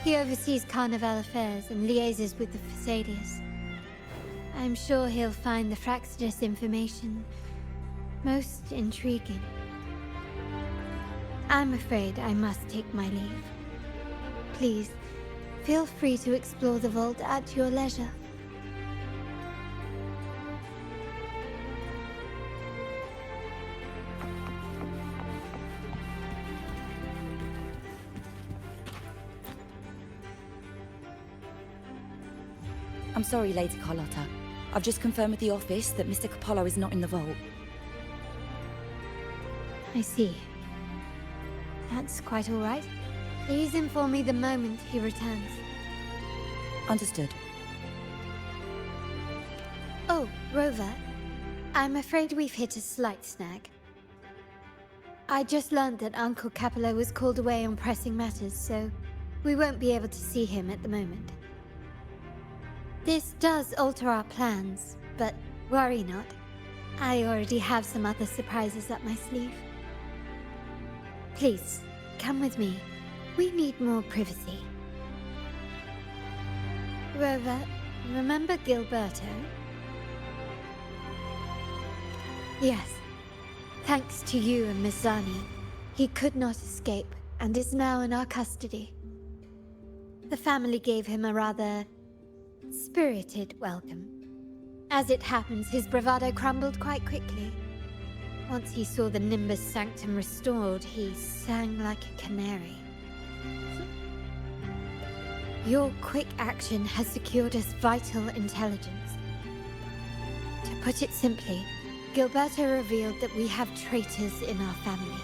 He oversees Carnival affairs and liaises with the Phasaelius. I'm sure he'll find the Fractsidus information most intriguing. I'm afraid I must take my leave. Please, feel free to explore the vault at your leisure. I'm sorry, Lady Carlotta. I've just confirmed with the office that Mr. Capello is not in the vault. I see. That's quite all right. Please inform me the moment he returns. Understood. Oh, Rover. I'm afraid we've hit a slight snag. I just learned that Uncle Capello was called away on pressing matters, so we won't be able to see him at the moment. This does alter our plans, but worry not. I already have some other surprises up my sleeve. Please, come with me. We need more privacy. Rover, remember Gilberto? Yes. Thanks to you and Mizzani, he could not escape and is now in our custody. The family gave him a rather spirited welcome. As it happens, his bravado crumbled quite quickly. Once he saw the Nimbus Sanctum restored, he sang like a canary. Your quick action has secured us vital intelligence. To put it simply, Gilberto revealed that we have traitors in our family.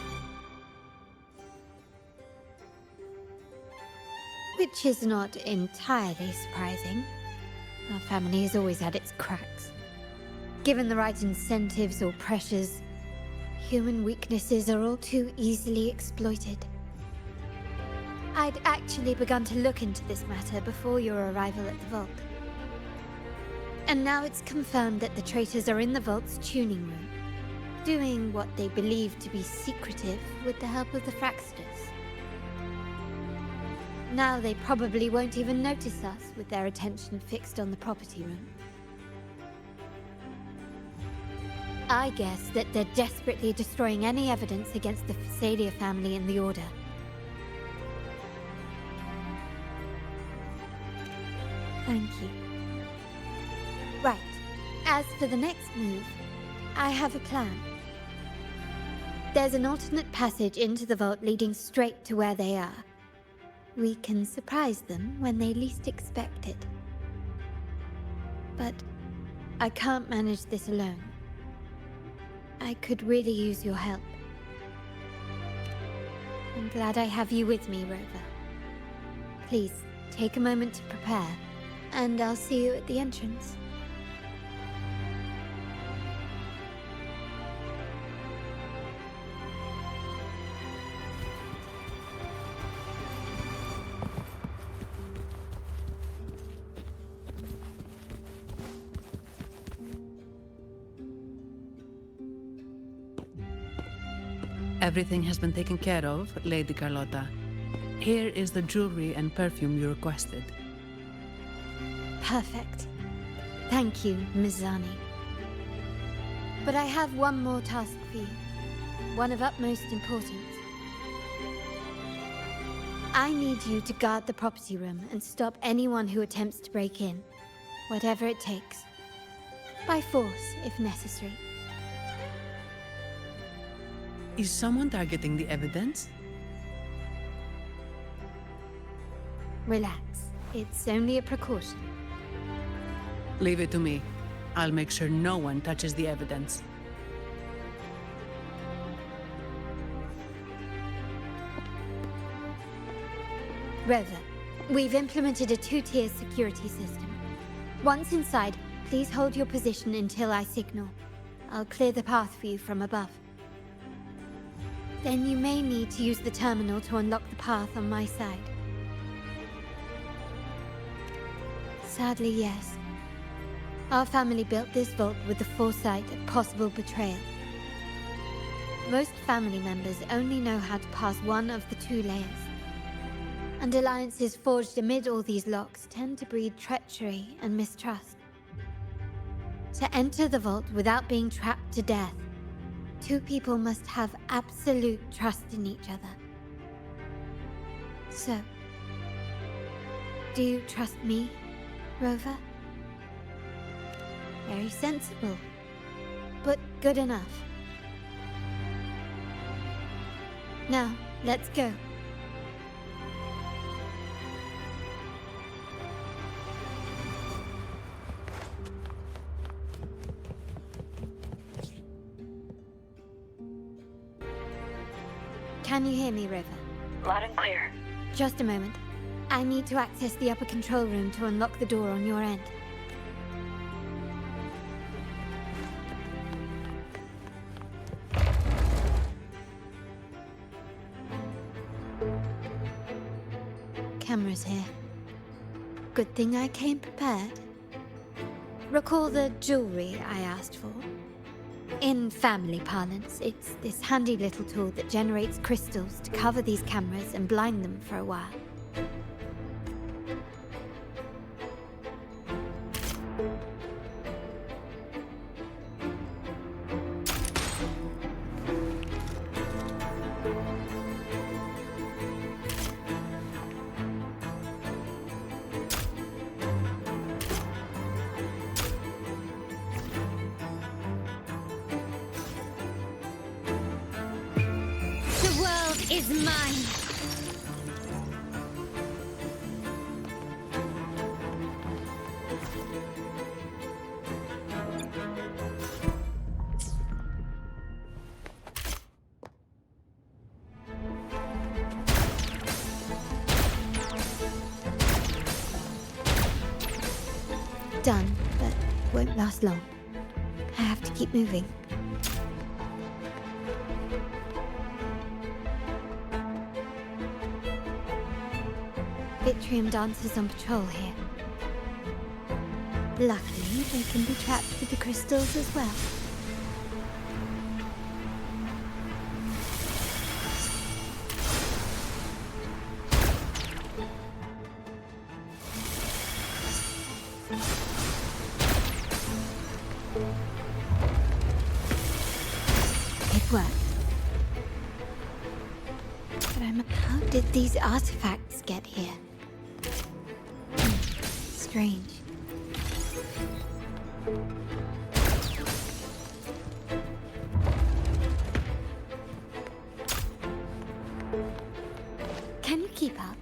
Which is not entirely surprising. Our family has always had its cracks. Given the right incentives or pressures, human weaknesses are all too easily exploited. I'd actually begun to look into this matter before your arrival at the vault. And now it's confirmed that the traitors are in the vault's tuning room, doing what they believe to be secretive with the help of the Fractsidus. Now they probably won't even notice us with their attention fixed on the property room. I guess that they're desperately destroying any evidence against the Phasalia family and the Order. Thank you. Right. As for the next move, I have a plan. There's an alternate passage into the vault leading straight to where they are. We can surprise them when they least expect it. But I can't manage this alone. I could really use your help. I'm glad I have you with me, Rover. Please, take a moment to prepare, and I'll see you at the entrance. Everything has been taken care of, Lady Carlotta. Here is the jewelry and perfume you requested. Perfect. Thank you, Mizzani. But I have one more task for you. One of utmost importance. I need you to guard the property room and stop anyone who attempts to break in. Whatever it takes. By force, if necessary. Is someone targeting the evidence? Relax. It's only a precaution. Leave it to me. I'll make sure no one touches the evidence. Rover, we've implemented a two-tier security system. Once inside, please hold your position until I signal. I'll clear the path for you from above. Then you may need to use the terminal to unlock the path on my side. Sadly, yes. Our family built this vault with the foresight of possible betrayal. Most family members only know how to pass one of the two layers. And alliances forged amid all these locks tend to breed treachery and mistrust. To enter the vault without being trapped to death, two people must have absolute trust in each other. So, do you trust me, Rover? Very sensible, but good enough. Now, let's go. Can you hear me, Rover? Loud and clear. Just a moment. I need to access the upper control room to unlock the door on your end. Cameras here. Good thing I came prepared. Recall the jewelry I asked for? In family parlance, it's this handy little tool that generates crystals to cover these cameras and blind them for a while. Is mine. Done, but won't last long. I have to keep moving. Vitrium dancers on patrol here. Luckily, they can be trapped with the crystals as well. It worked. But how did these artifacts get here? Strange. Can you keep up?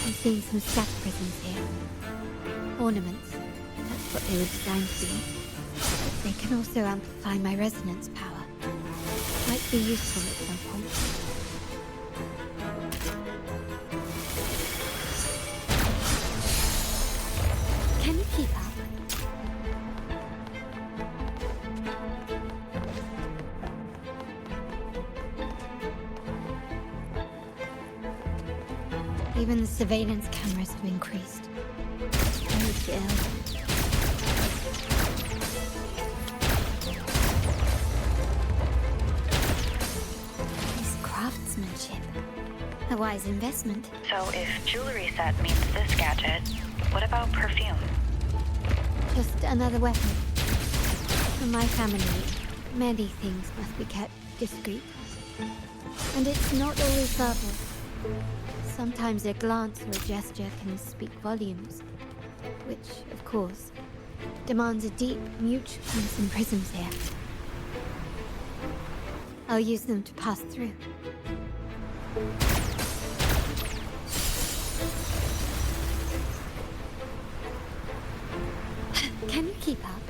I'm seeing some scatter prisms here. Ornaments. That's what they were designed to be. But they can also amplify my resonance power. Might be useful at some point. Can you keep up? Even the surveillance cameras have increased. Very ill. wise investment. So if jewelry set means this gadget, what about perfume? Just another weapon. For my family, many things must be kept discreet. And it's not always verbal. Sometimes a glance or a gesture can speak volumes. Which, of course, demands a deep mutualness in prisms here. I'll use them to pass through. Can you keep up?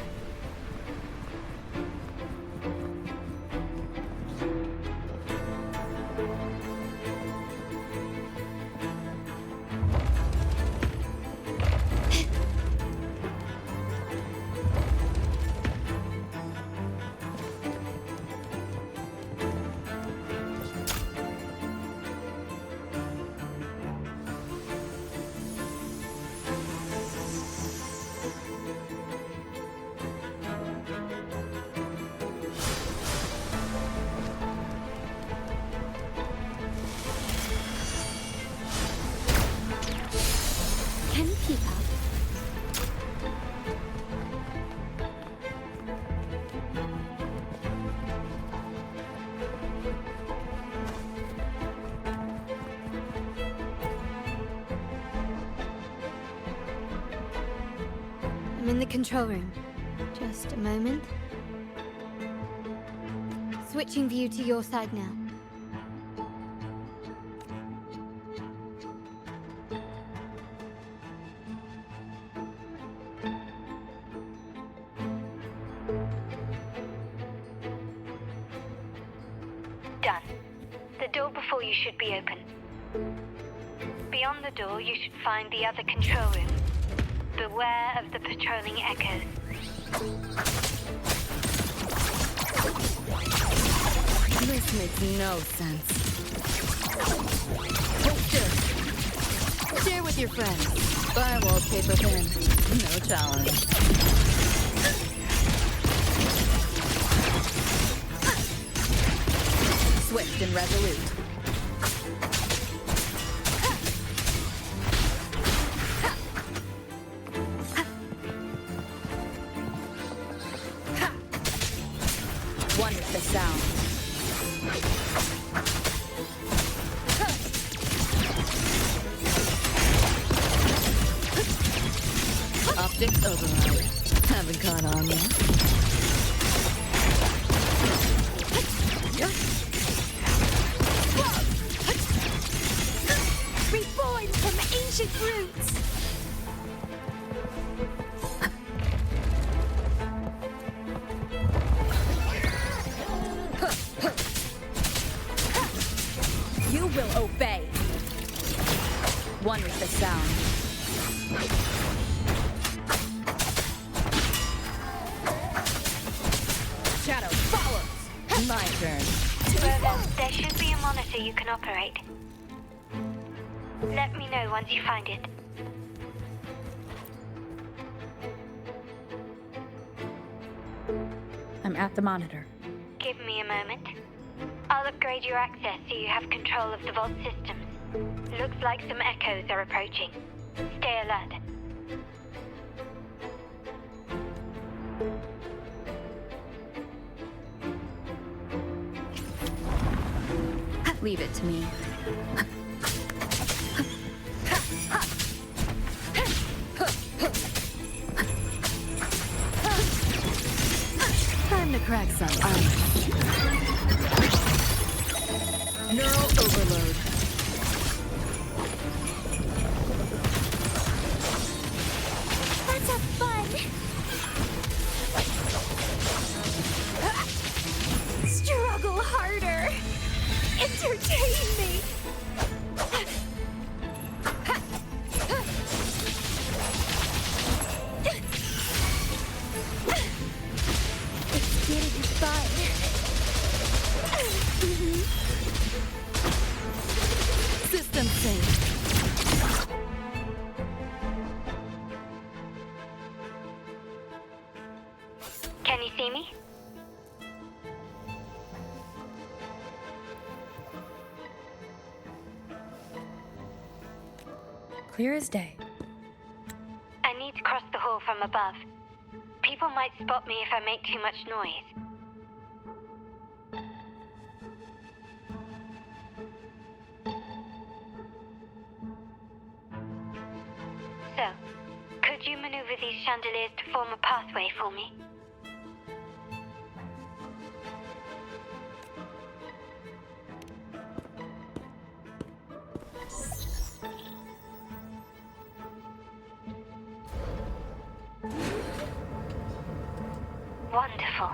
Can you keep up? I'm in the control room. Just a moment. Switching view to your side now. Done. The door before you should be open. Beyond the door, you should find the other control room. Beware of the patrolling echoes. This makes no sense. Holster! Share with your friends. Firewall's paper thin. No challenge. Swift and resolute. One with the sound. Optics override. Haven't caught on yet. Reborn from ancient roots! You will obey. One with the sound. Shadow follows. My turn. Rover, there should be a monitor you can operate. Let me know once you find it. I'm at the monitor. Give me a moment. I'll upgrade your access so you have control of the vault systems. Looks like some echoes are approaching. Stay alert. Leave it to me. Time to crack some ice. Neural overload. Let's have fun! Struggle harder! Entertain me! It's getting fun. System sync. Can you see me? clear as day. I need to cross the hall from above. People might spot me if I make too much noise. So, could you maneuver these chandeliers to form a pathway for me? Wonderful.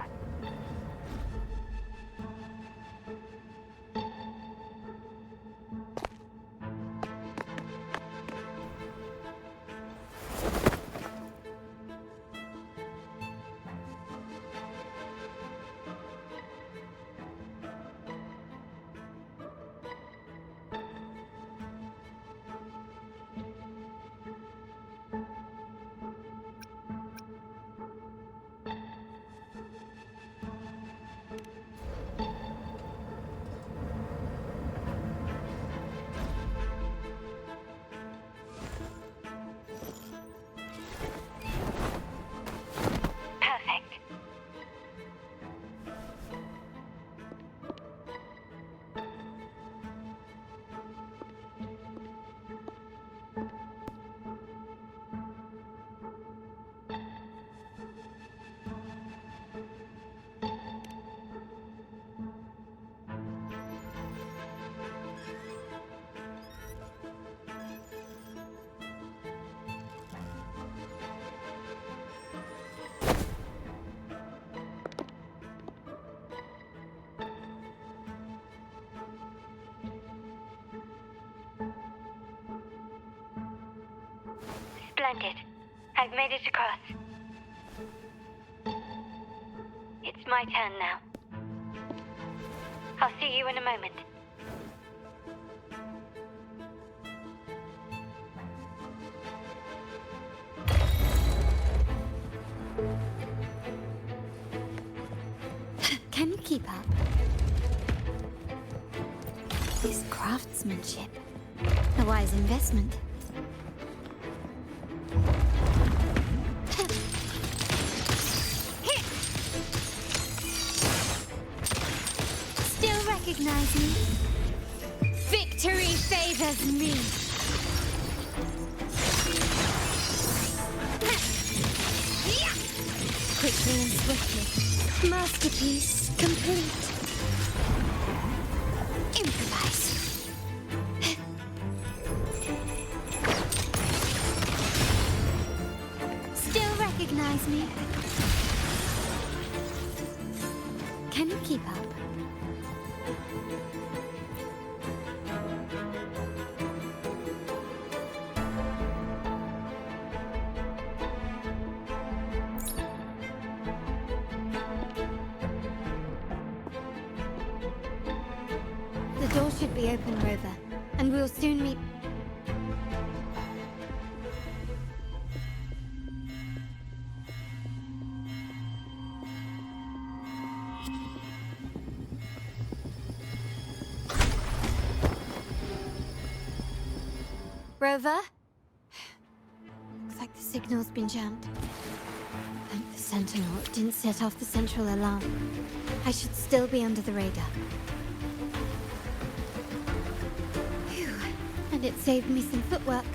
Splendid. I've made it across. It's my turn now. I'll see you in a moment. Can you keep up? This craftsmanship. A wise investment. Still recognize me? Victory favors me. Quickly and swiftly. Masterpiece complete. Improvise. Still recognize me? Can you keep up? The door should be open, Rover, and we'll soon meet. Rover? Looks like the signal's been jammed. Thank the Sentinel it didn't set off the central alarm. I should still be under the radar. Phew. And it saved me some footwork.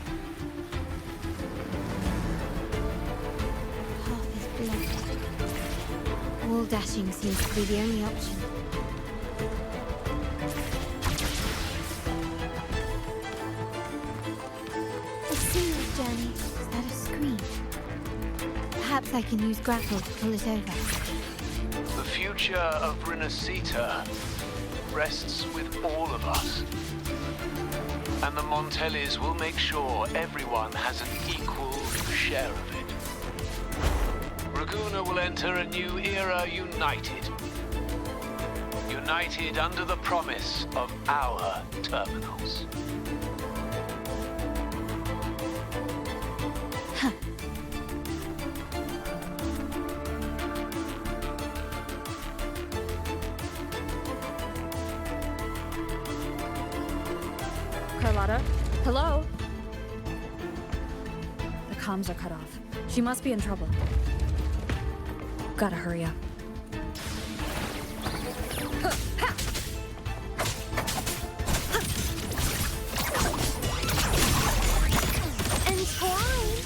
Path is blocked. Wall dashing seems to be the only option. A seamless journey. Is that a screen? Perhaps I can use grapple to pull it over. The future of Renacita rests with all of us. And the Montellis will make sure everyone has an equal share of it. Raguna will enter a new era united. United under the promise of our terminals. Carlotta? Hello? comms are cut off. She must be in trouble. Gotta hurry up. Entwine?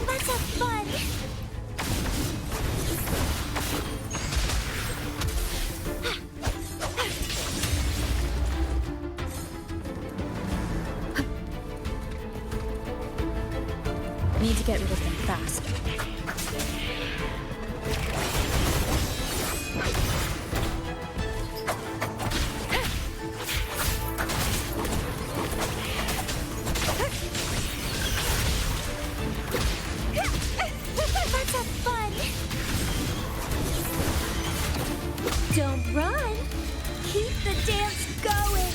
Let's have fun! Need to get rid of them fast. Let's have fun! Don't run! Keep the dance going!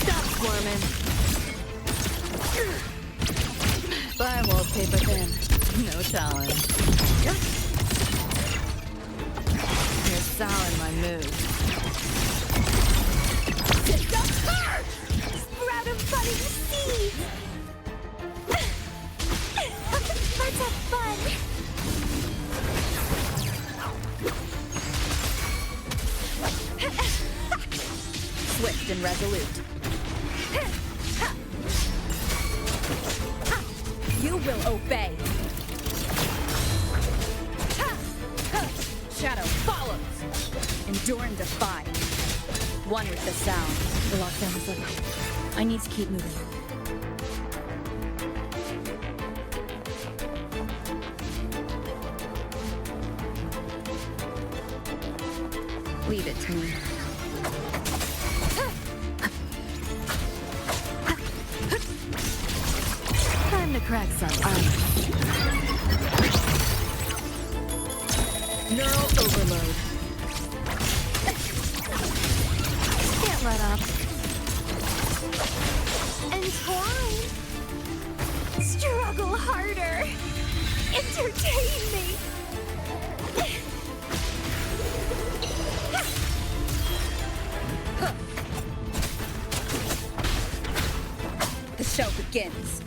Stop squirming. Firewall paper thin. No challenge. You're souring my mood. Sprout of budding seeds! Let's have fun! Swift and resolute. You will obey. Shadow follows. Endure and defy. One with the sound. The lockdown is lifted. I need to keep moving. Leave it to me. Time to crack some ice. Neural overload. Can't let up. Entwine! Struggle harder! Entertain me! The show begins.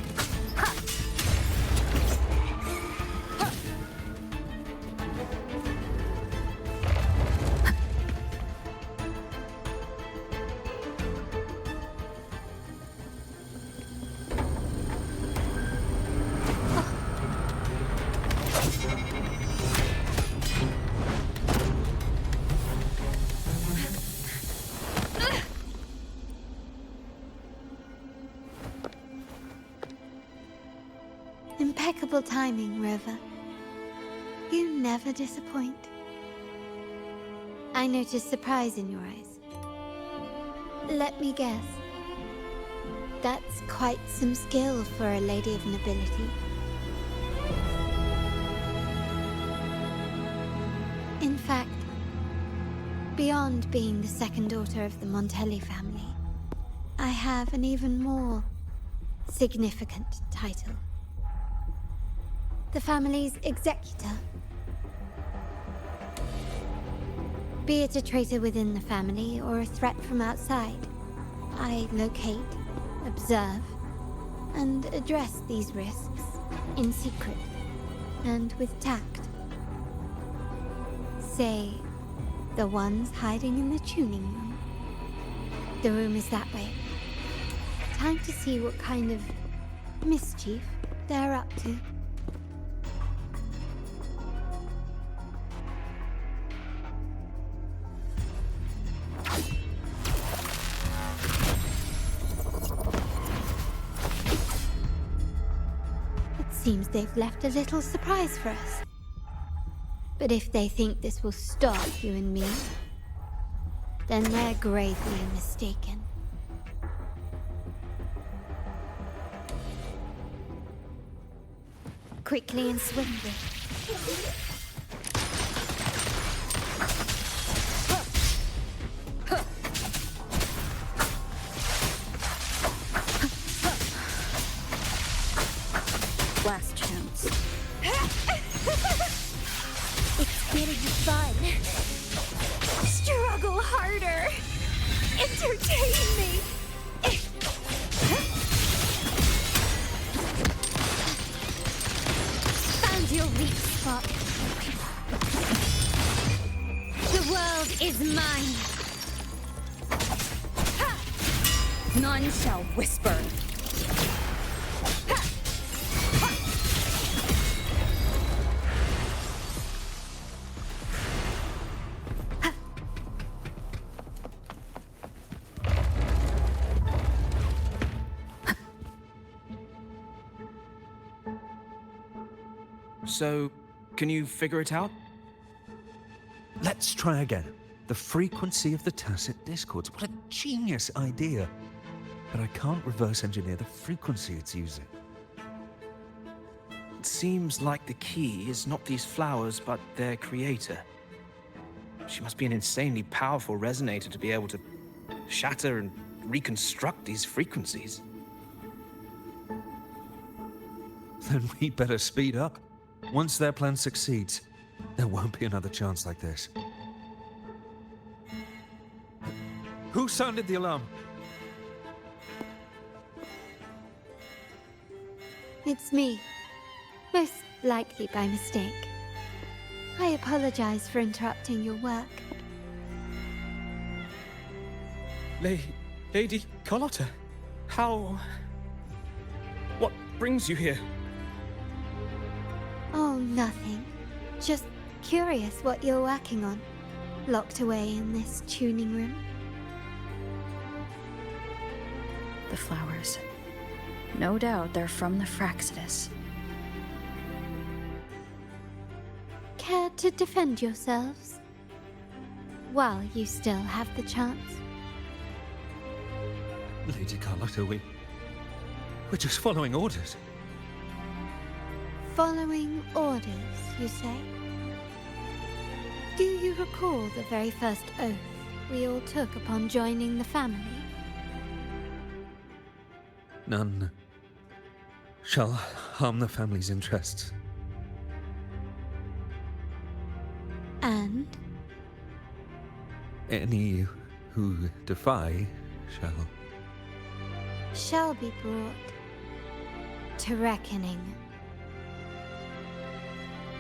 Impeccable timing, Rover. You never disappoint. I noticed surprise in your eyes. Let me guess. That's quite some skill for a lady of nobility. In fact, beyond being the second daughter of the Montelli family, I have an even more significant title. The family's executor. Be it a traitor within the family or a threat from outside, I locate, observe, and address these risks in secret and with tact. Say, the ones hiding in the tuning room. The room is that way. Time to see what kind of mischief they're up to. Seems they've left a little surprise for us. But if they think this will stop you and me, then they're gravely mistaken. quickly and swiftly. Last chance. It's getting fun. Struggle harder. Entertain me. Found your weak spot. The world is mine. None shall whisper. So, can you figure it out? Let's try again. The frequency of the tacit discords. What a genius idea. But I can't reverse engineer the frequency it's using. It seems like the key is not these flowers, but their creator. She must be an insanely powerful resonator to be able to shatter and reconstruct these frequencies. Then we better speed up. Once their plan succeeds, there won't be another chance like this. Who sounded the alarm? It's me. Most likely by mistake. I apologize for interrupting your work. Lady Carlotta, how... What brings you here? Oh, nothing. Just curious what you're working on. Locked away in this tuning room. The flowers. No doubt they're from the Fractsidus. Care to defend yourselves? While you still have the chance. Lady Carlotta, we're just following orders. Following orders, you say? Do you recall the very first oath we all took upon joining the family? None shall harm the family's interests. And? Any who defy shall be brought to reckoning.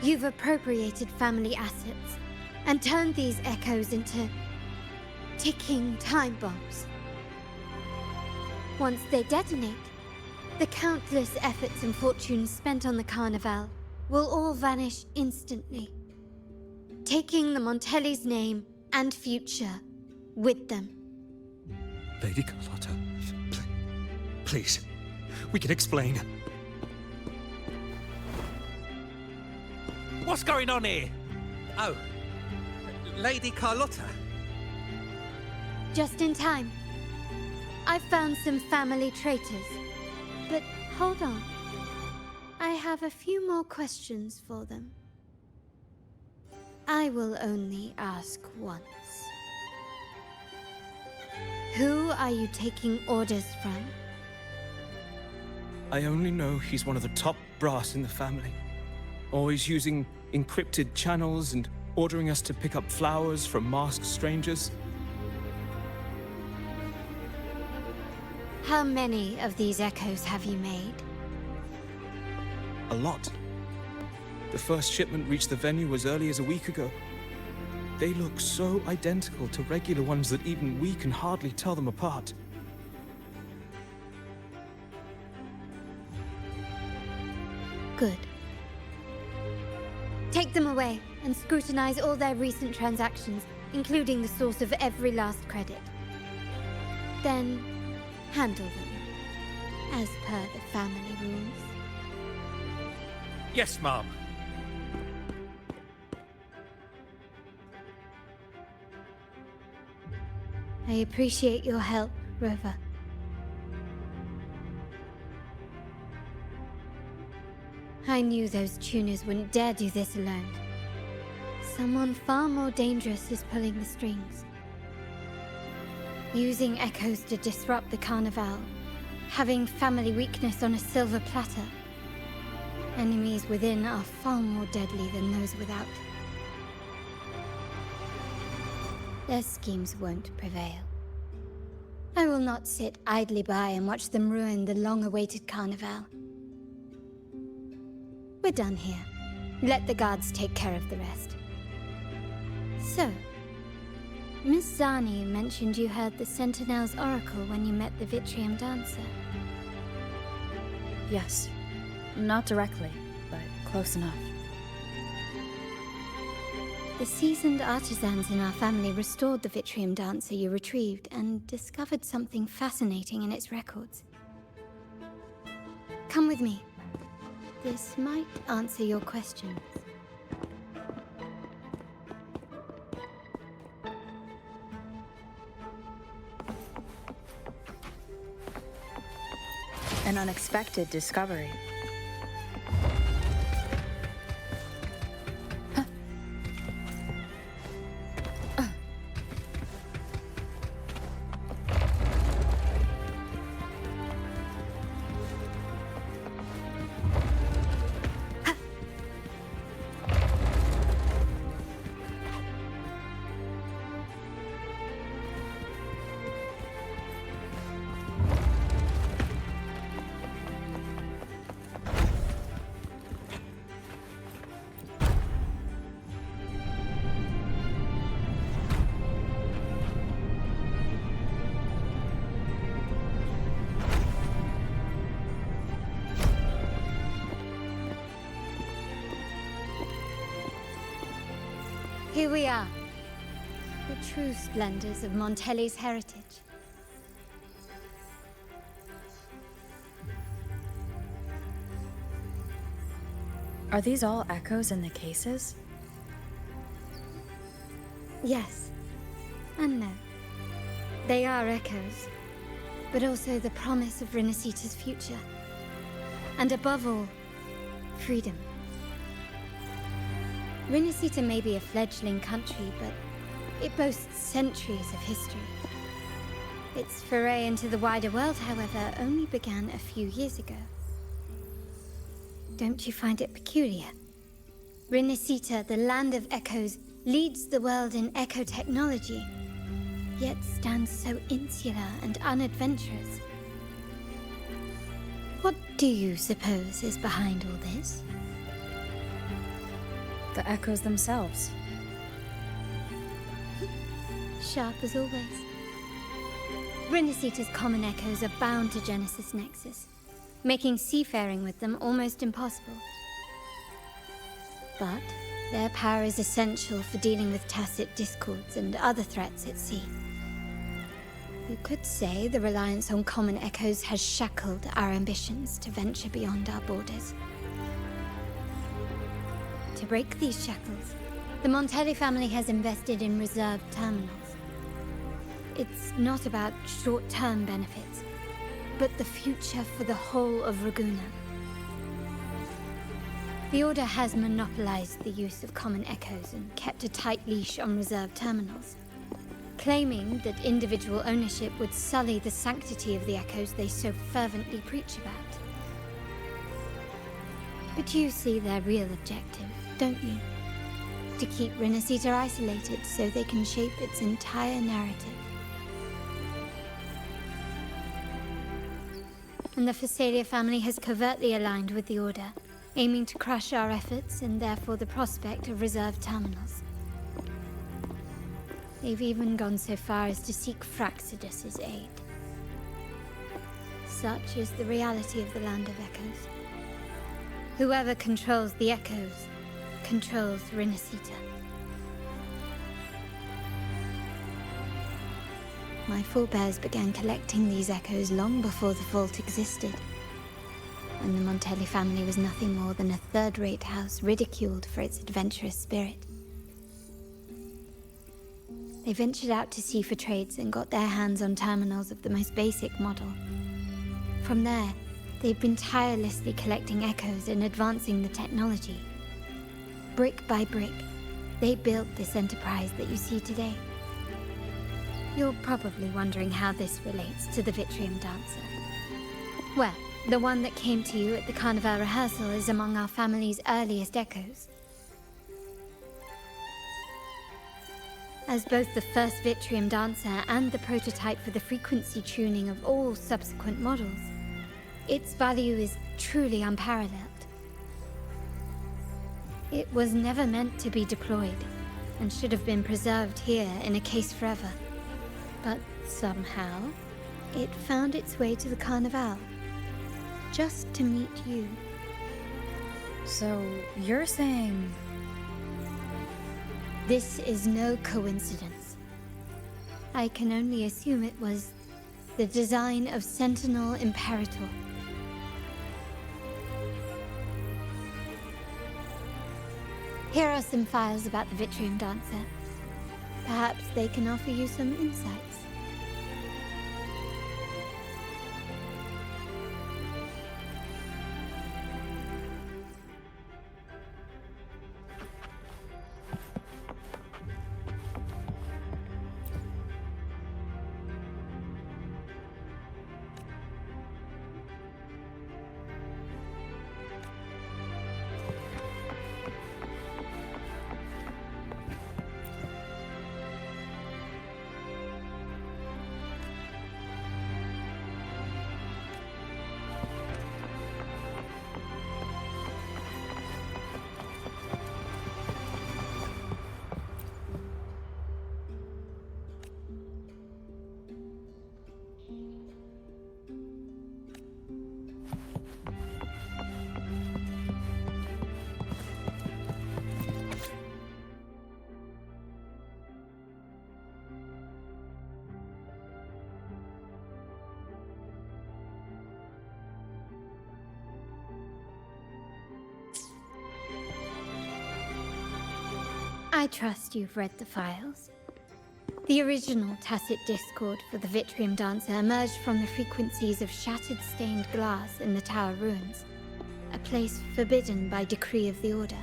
You've appropriated family assets and turned these echoes into ticking time bombs. Once they detonate, the countless efforts and fortunes spent on the Carnival will all vanish instantly, taking the Montelli's name and future with them. Lady Carlotta, please, we can explain. What's going on here? Oh, Lady Carlotta. Just in time. I found some family traitors. But hold on. I have a few more questions for them. I will only ask once. Who are you taking orders from? I only know he's one of the top brass in the family. Always using encrypted channels and ordering us to pick up flowers from masked strangers. How many of these echoes have you made? A lot. The first shipment reached the venue as early as a week ago. They look so identical to regular ones that even we can hardly tell them apart. Good. Take them away and scrutinize all their recent transactions, including the source of every last credit. Then, handle them, as per the family rules. Yes, Mom. I appreciate your help, Rover. I knew those tuners wouldn't dare do this alone. Someone far more dangerous is pulling the strings. Using echoes to disrupt the Carnival. Having family weakness on a silver platter. Enemies within are far more deadly than those without. Their schemes won't prevail. I will not sit idly by and watch them ruin the long-awaited Carnival. We're done here. Let the guards take care of the rest. So, Miss Zani mentioned you heard the Sentinel's oracle when you met the Vitrium Dancer. Yes. Not directly, but close enough. The seasoned artisans in our family restored the Vitrium Dancer you retrieved and discovered something fascinating in its records. Come with me. This might answer your questions. An unexpected discovery. Here we are. The true splendors of Montelli's heritage. Are these all echoes in the cases? Yes. And no. They are echoes, but also the promise of Renacita's future. And above all, freedom. Renacita may be a fledgling country, but it boasts centuries of history. Its foray into the wider world, however, only began a few years ago. Don't you find it peculiar? Renacita, the land of echoes, leads the world in echo technology, yet stands so insular and unadventurous. What do you suppose is behind all this? The echoes themselves. Sharp as always. Renacita's common echoes are bound to Genesis Nexus, making seafaring with them almost impossible. But their power is essential for dealing with tacit discords and other threats at sea. You could say the reliance on common echoes has shackled our ambitions to venture beyond our borders. To break these shackles, the Montelli family has invested in reserved terminals. It's not about short-term benefits, but the future for the whole of Raguna. The Order has monopolized the use of common echoes and kept a tight leash on reserved terminals, claiming that individual ownership would sully the sanctity of the echoes they so fervently preach about. But you see their real objective, don't you? To keep Renacita isolated so they can shape its entire narrative. And the Phasalia family has covertly aligned with the Order, aiming to crush our efforts and therefore the prospect of reserved terminals. They've even gone so far as to seek Fraxidus's aid. Such is the reality of the Land of Echoes. Whoever controls the Echoes controls Renacita. My forebears began collecting these echoes long before the vault existed, when the Montelli family was nothing more than a third-rate house ridiculed for its adventurous spirit. They ventured out to sea for trades and got their hands on terminals of the most basic model. From there, They've been tirelessly collecting echoes and advancing the technology. Brick by brick, they built this enterprise that you see today. You're probably wondering how this relates to the Vitrium Dancer. Well, the one that came to you at the Carnival rehearsal is among our family's earliest echoes. As both the first Vitrium Dancer and the prototype for the frequency tuning of all subsequent models, its value is truly unparalleled. It was never meant to be deployed, and should have been preserved here in a case forever. But somehow, it found its way to the Carnival, just to meet you. So, you're saying... This is no coincidence. I can only assume it was the design of Sentinel Imperator. Here are some files about the Vitrium Dancer. Perhaps they can offer you some insights. I trust you've read the files. The original tacit discord for the Vitrium Dancer emerged from the frequencies of shattered stained glass in the tower ruins, a place forbidden by decree of the Order.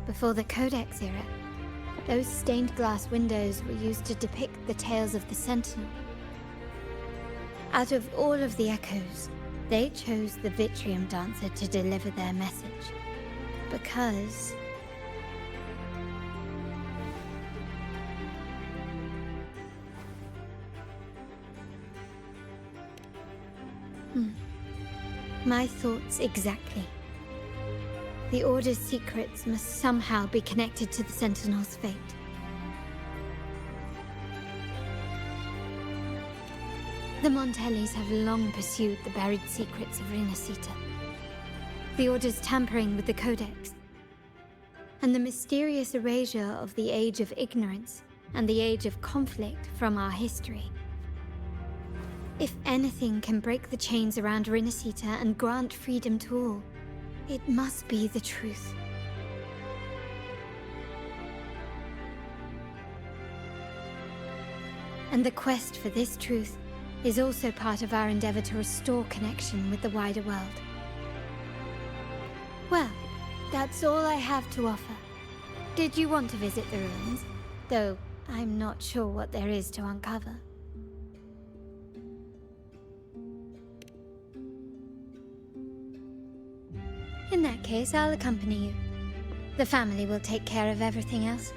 Before the Codex era, those stained glass windows were used to depict the tales of the Sentinel. Out of all of the echoes, they chose the Vitrium Dancer to deliver their message. Because... My thoughts exactly. The Order's secrets must somehow be connected to the Sentinel's fate. The Montellis have long pursued the buried secrets of Renacita. The Order's tampering with the Codex, and the mysterious erasure of the Age of Ignorance and the Age of Conflict from our history. If anything can break the chains around Renacita and grant freedom to all, it must be the truth. And the quest for this truth is also part of our endeavor to restore connection with the wider world. Well, that's all I have to offer. Did you want to visit the ruins? Though I'm not sure what there is to uncover. In that case, I'll accompany you. The family will take care of everything else.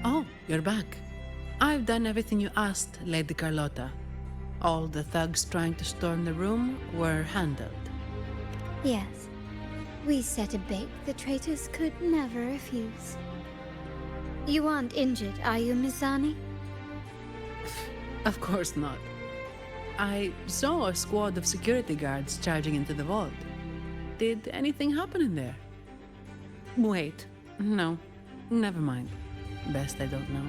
Oh, you're back. I've done everything you asked, Lady Carlotta. All the thugs trying to storm the room were handled. Yes. We set a bait the traitors could never refuse. You aren't injured, are you, Mizani? Of course not. I saw a squad of security guards charging into the vault. did anything happen in there? Wait, no, never mind. Best I don't know.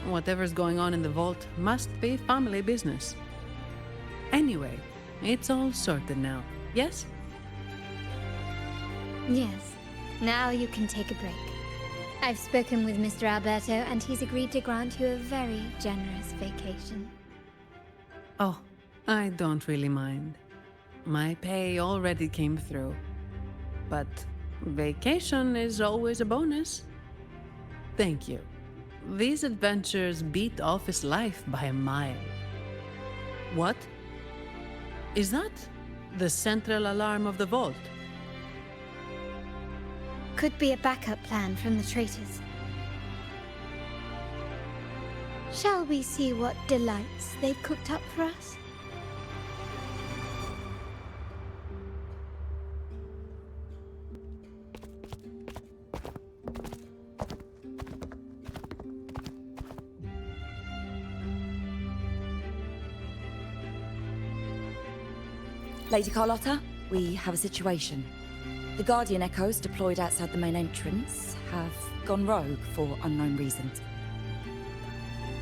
Whatever's going on in the vault must be family business. Anyway, it's all sorted now, yes? Yes. Now you can take a break. I've spoken with Mr. Alberto, and he's agreed to grant you a very generous vacation. Oh, I don't really mind. My pay already came through. But vacation is always a bonus. Thank you. These adventures beat office life by a mile. What? Is that the central alarm of the vault? Could be a backup plan from the traitors. Shall we see what delights they've cooked up for us? Lady Carlotta, we have a situation. The Guardian Echoes deployed outside the main entrance have gone rogue for unknown reasons.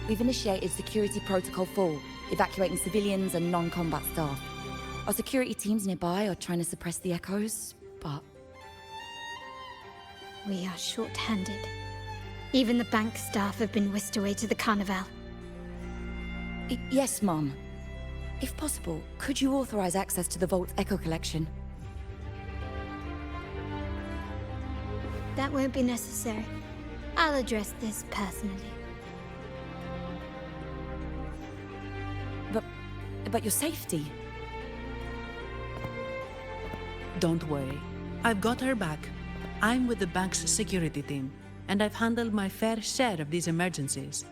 We've initiated security protocol 4, evacuating civilians and non-combat staff. Our security teams nearby are trying to suppress the Echoes, but... We are short-handed. Even the bank staff have been whisked away to the Carnival. Yes, Mum. If possible, could you authorize access to the Vault's Echo collection? That won't be necessary. I'll address this personally. But your safety? Don't worry. I've got her back. I'm with the bank's security team, and I've handled my fair share of these emergencies.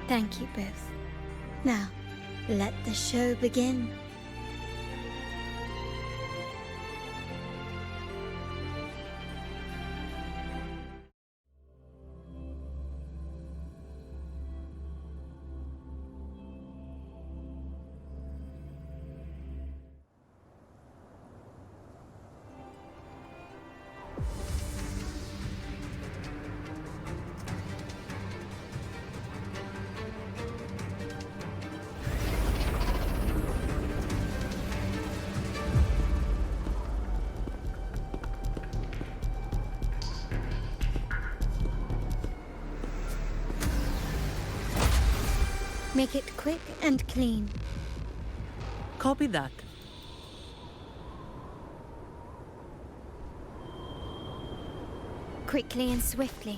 Thank you both. Now, let the show begin. Make it quick and clean. Copy that. Quickly and swiftly.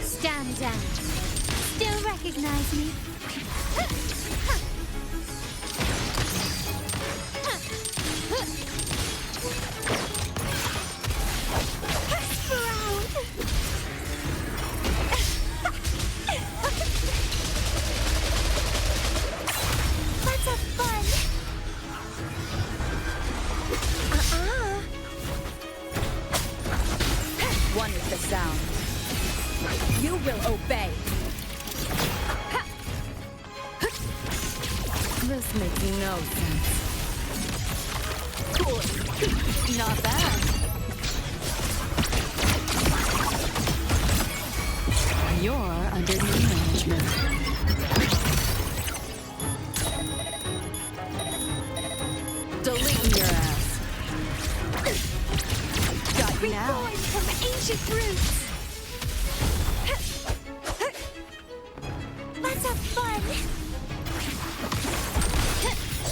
Stand down. Still recognize me? One is the sound. You will obey. This makes no sense. Cool. Not bad. You're under new management. Deleting your ass. Got you now. Reborn from ancient roots. Let's have fun.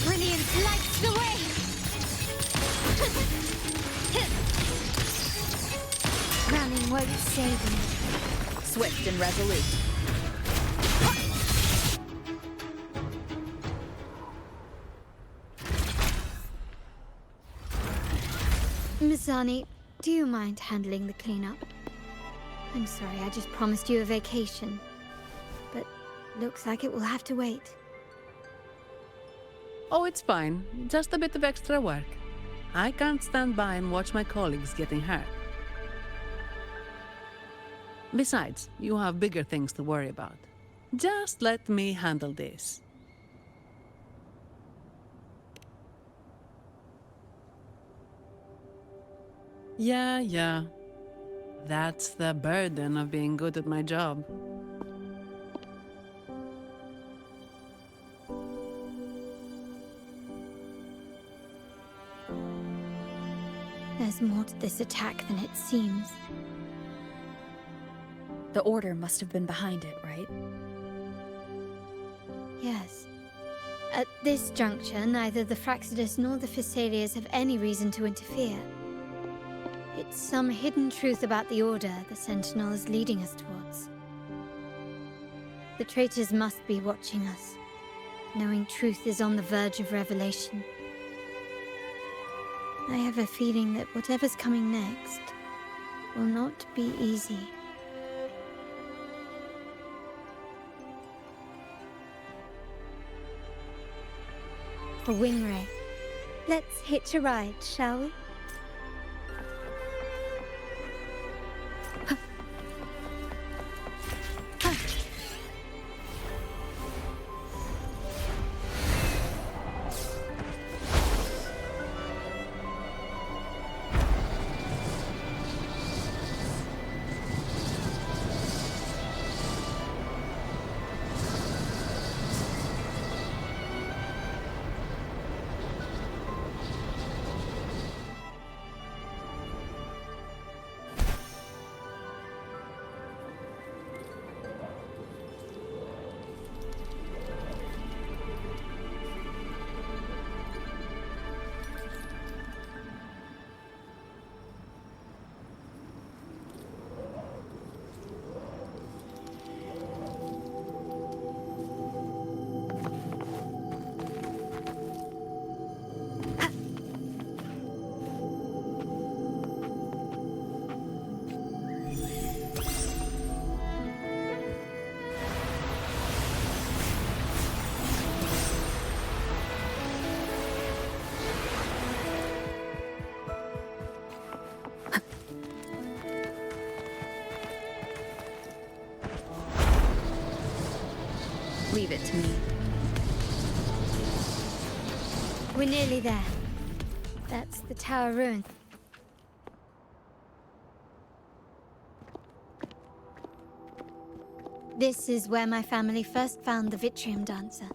Brilliance lights the way. Running won't save me. Swift and resolute. Mizani, do you mind handling the cleanup? I'm sorry, I just promised you a vacation. But looks like it will have to wait. Oh, it's fine. Just a bit of extra work. I can't stand by and watch my colleagues getting hurt. Besides, you have bigger things to worry about. Just let me handle this. Yeah. That's the burden of being good at my job. There's more to this attack than it seems. The Order must have been behind it, right? Yes. At this juncture, neither the Fractsidus nor the Phasaelias have any reason to interfere. It's some hidden truth about the Order the Sentinel is leading us towards. The traitors must be watching us, knowing truth is on the verge of revelation. I have a feeling that whatever's coming next will not be easy. A wing ray. Let's hitch a ride, shall we? Leave it to me. We're nearly there. That's the tower ruin. This is where my family first found the Vitrium Dancer.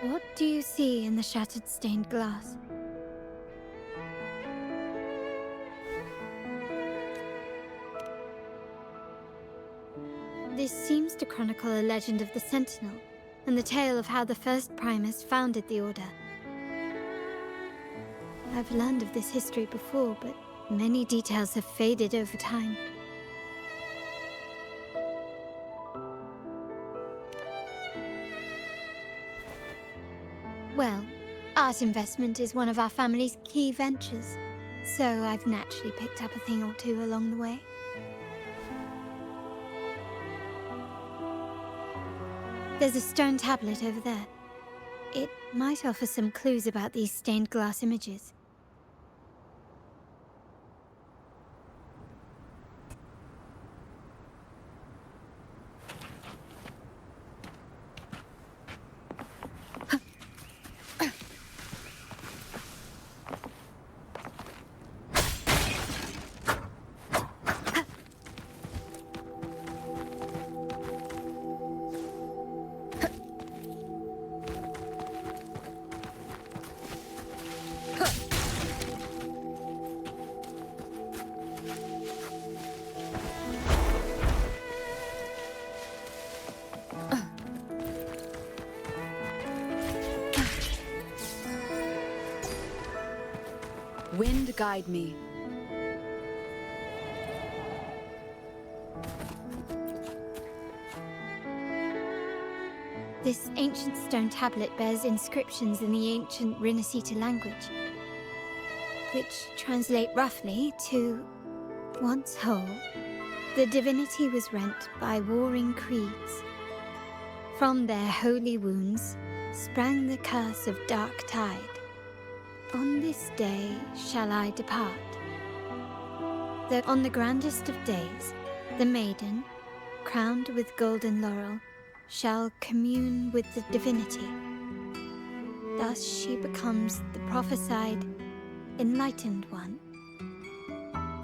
What do you see in the shattered stained glass? This seems to chronicle a legend of the Sentinel, and the tale of how the first Primus founded the Order. I've learned of this history before, but many details have faded over time. Well, art investment is one of our family's key ventures, so I've naturally picked up a thing or two along the way. There's a stone tablet over there. It might offer some clues about these stained glass images. Wind guide me. This ancient stone tablet bears inscriptions in the ancient Renascita language, which translate roughly to once whole, The divinity was rent by warring creeds. From their holy wounds sprang the curse of dark tide. On this day shall I depart. That on the grandest of days, the maiden, crowned with golden laurel, shall commune with the divinity. Thus she becomes the prophesied, enlightened one,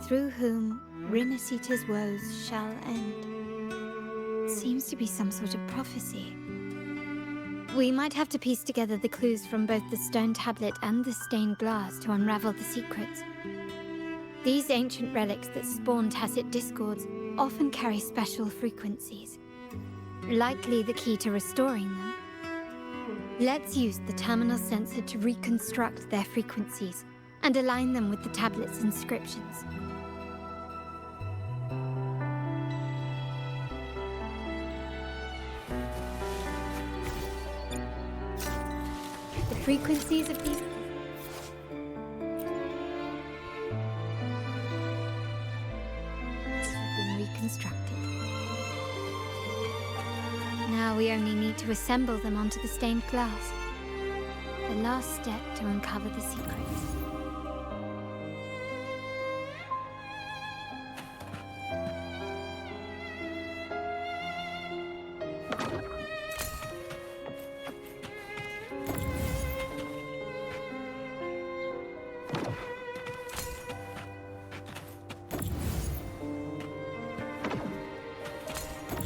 through whom Renasita's woes shall end. Seems to be some sort of prophecy. We might have to piece together the clues from both the stone tablet and the stained glass to unravel the secrets. These ancient relics that spawn tacit discords often carry special frequencies, likely the key to restoring them. Let's use the terminal sensor to reconstruct their frequencies and align them with the tablet's inscriptions. The frequencies of these have been reconstructed. Now we only need to assemble them onto the stained glass. The last step to uncover the secrets.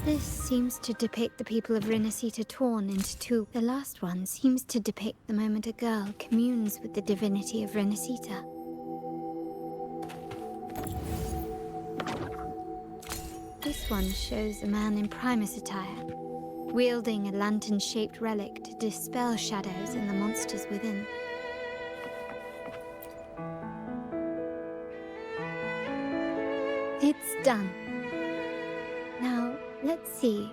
This seems to depict the people of Renasita torn into two. The last one seems to depict the moment a girl communes with the divinity of Renasita. This one shows a man in Primus attire, wielding a lantern-shaped relic to dispel shadows and the monsters within. It's done. Now, let's see.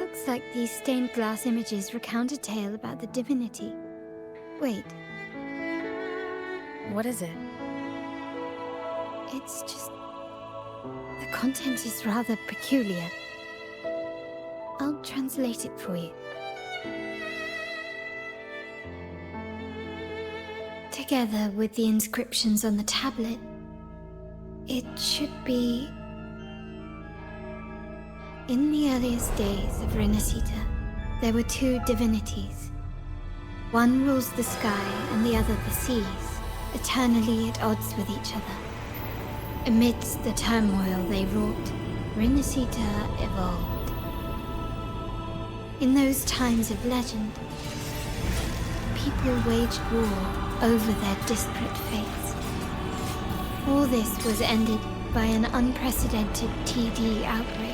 Looks like these stained glass images recount a tale about the divinity. Wait. What is it? It's just... the content is rather peculiar. I'll translate it for you. Together with the inscriptions on the tablet, it should be... In the earliest days of Renasita, there were two divinities. One rules the sky and the other the seas, eternally at odds with each other. Amidst the turmoil they wrought, Renasita evolved. In those times of legend, people waged war over their disparate fates. All this was ended by an unprecedented TD outbreak.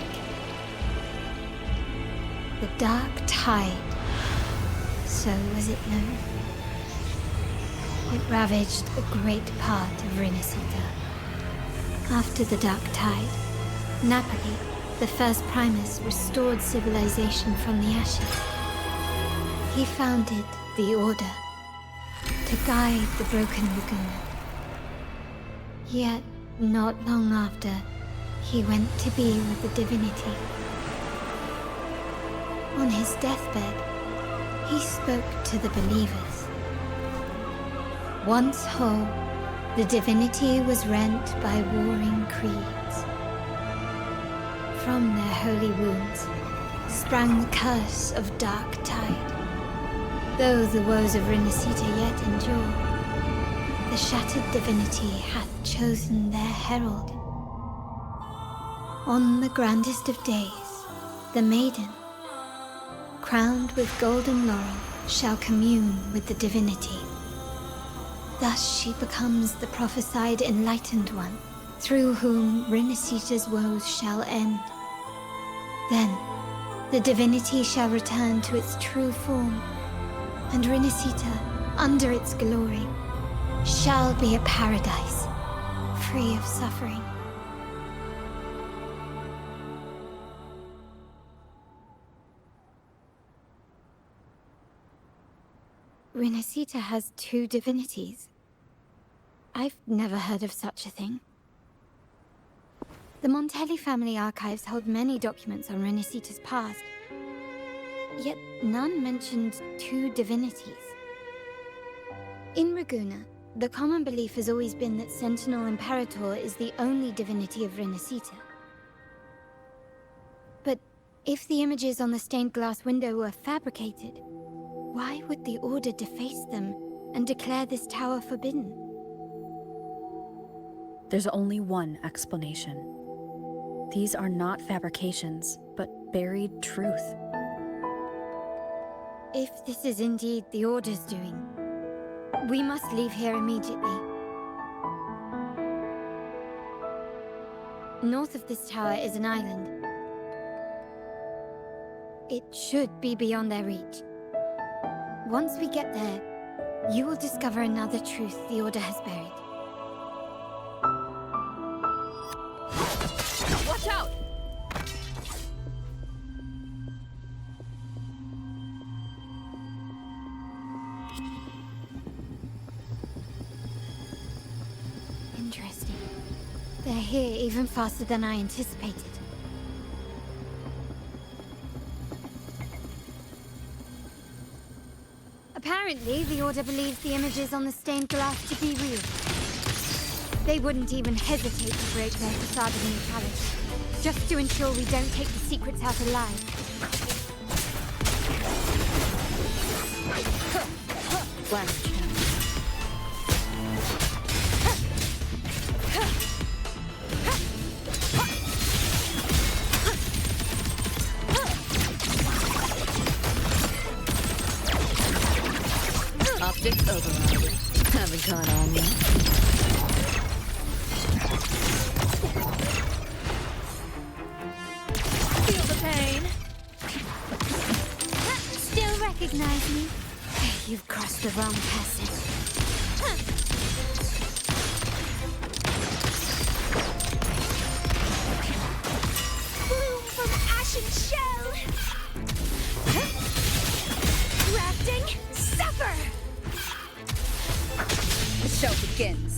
The Dark Tide, so was it known. It ravaged a great part of Renasita. After the Dark Tide, Napoli, the first Primus, restored civilization from the ashes. He founded the Order to guide the Broken Lagoon. Yet, not long after, he went to be with the divinity. On his deathbed, he spoke to the believers. Once whole, the divinity was rent by warring creeds. From their holy wounds sprang the curse of Dark Tide. Though the woes of Renasita yet endure, the shattered divinity hath chosen their herald. On the grandest of days, the maiden, crowned with golden laurel, shall commune with the divinity. Thus she becomes the prophesied enlightened one, through whom Renasita's woes shall end. Then, the divinity shall return to its true form, and Renasita, under its glory, shall be a paradise, free of suffering. Renasita has two divinities. I've never heard of such a thing. The Montelli family archives hold many documents on Renacita's past, yet none mentioned two divinities. In Ragusa, the common belief has always been that Sentinel Imperator is the only divinity of Renacita. But if the images on the stained glass window were fabricated, why would the Order deface them and declare this tower forbidden? There's only one explanation. These are not fabrications, but buried truth. If this is indeed the Order's doing, we must leave here immediately. North of this tower is an island. It should be beyond their reach. Once we get there, you will discover another truth the Order has buried. Watch out! Interesting. They're here even faster than I anticipated. Apparently, the Order believes the images on the stained glass to be real. They wouldn't even hesitate to break their facade of neutrality, just to ensure we don't take the secrets out alive. Last chance. Optics override. Haven't caught on yet. Feel the pain. Still recognize me? You've crossed the wrong person. Boom from ashen shell! Crafting supper! The show begins.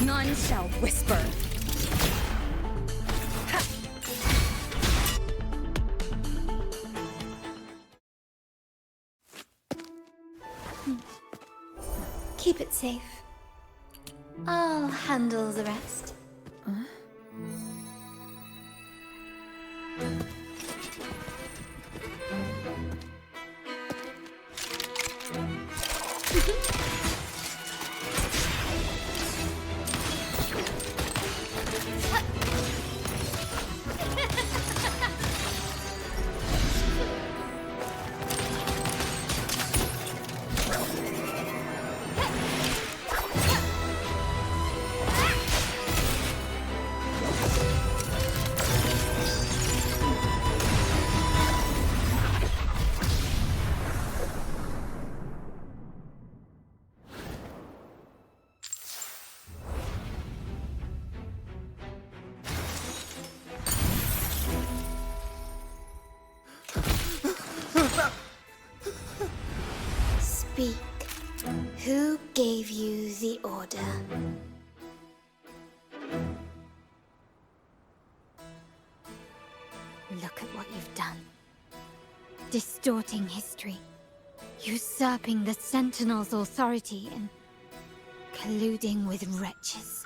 None shall whisper. Keep it safe. I'll handle the rest. Speak. Who gave you the order? Look at what you've done. Distorting history. Usurping the Sentinel's authority and colluding with wretches.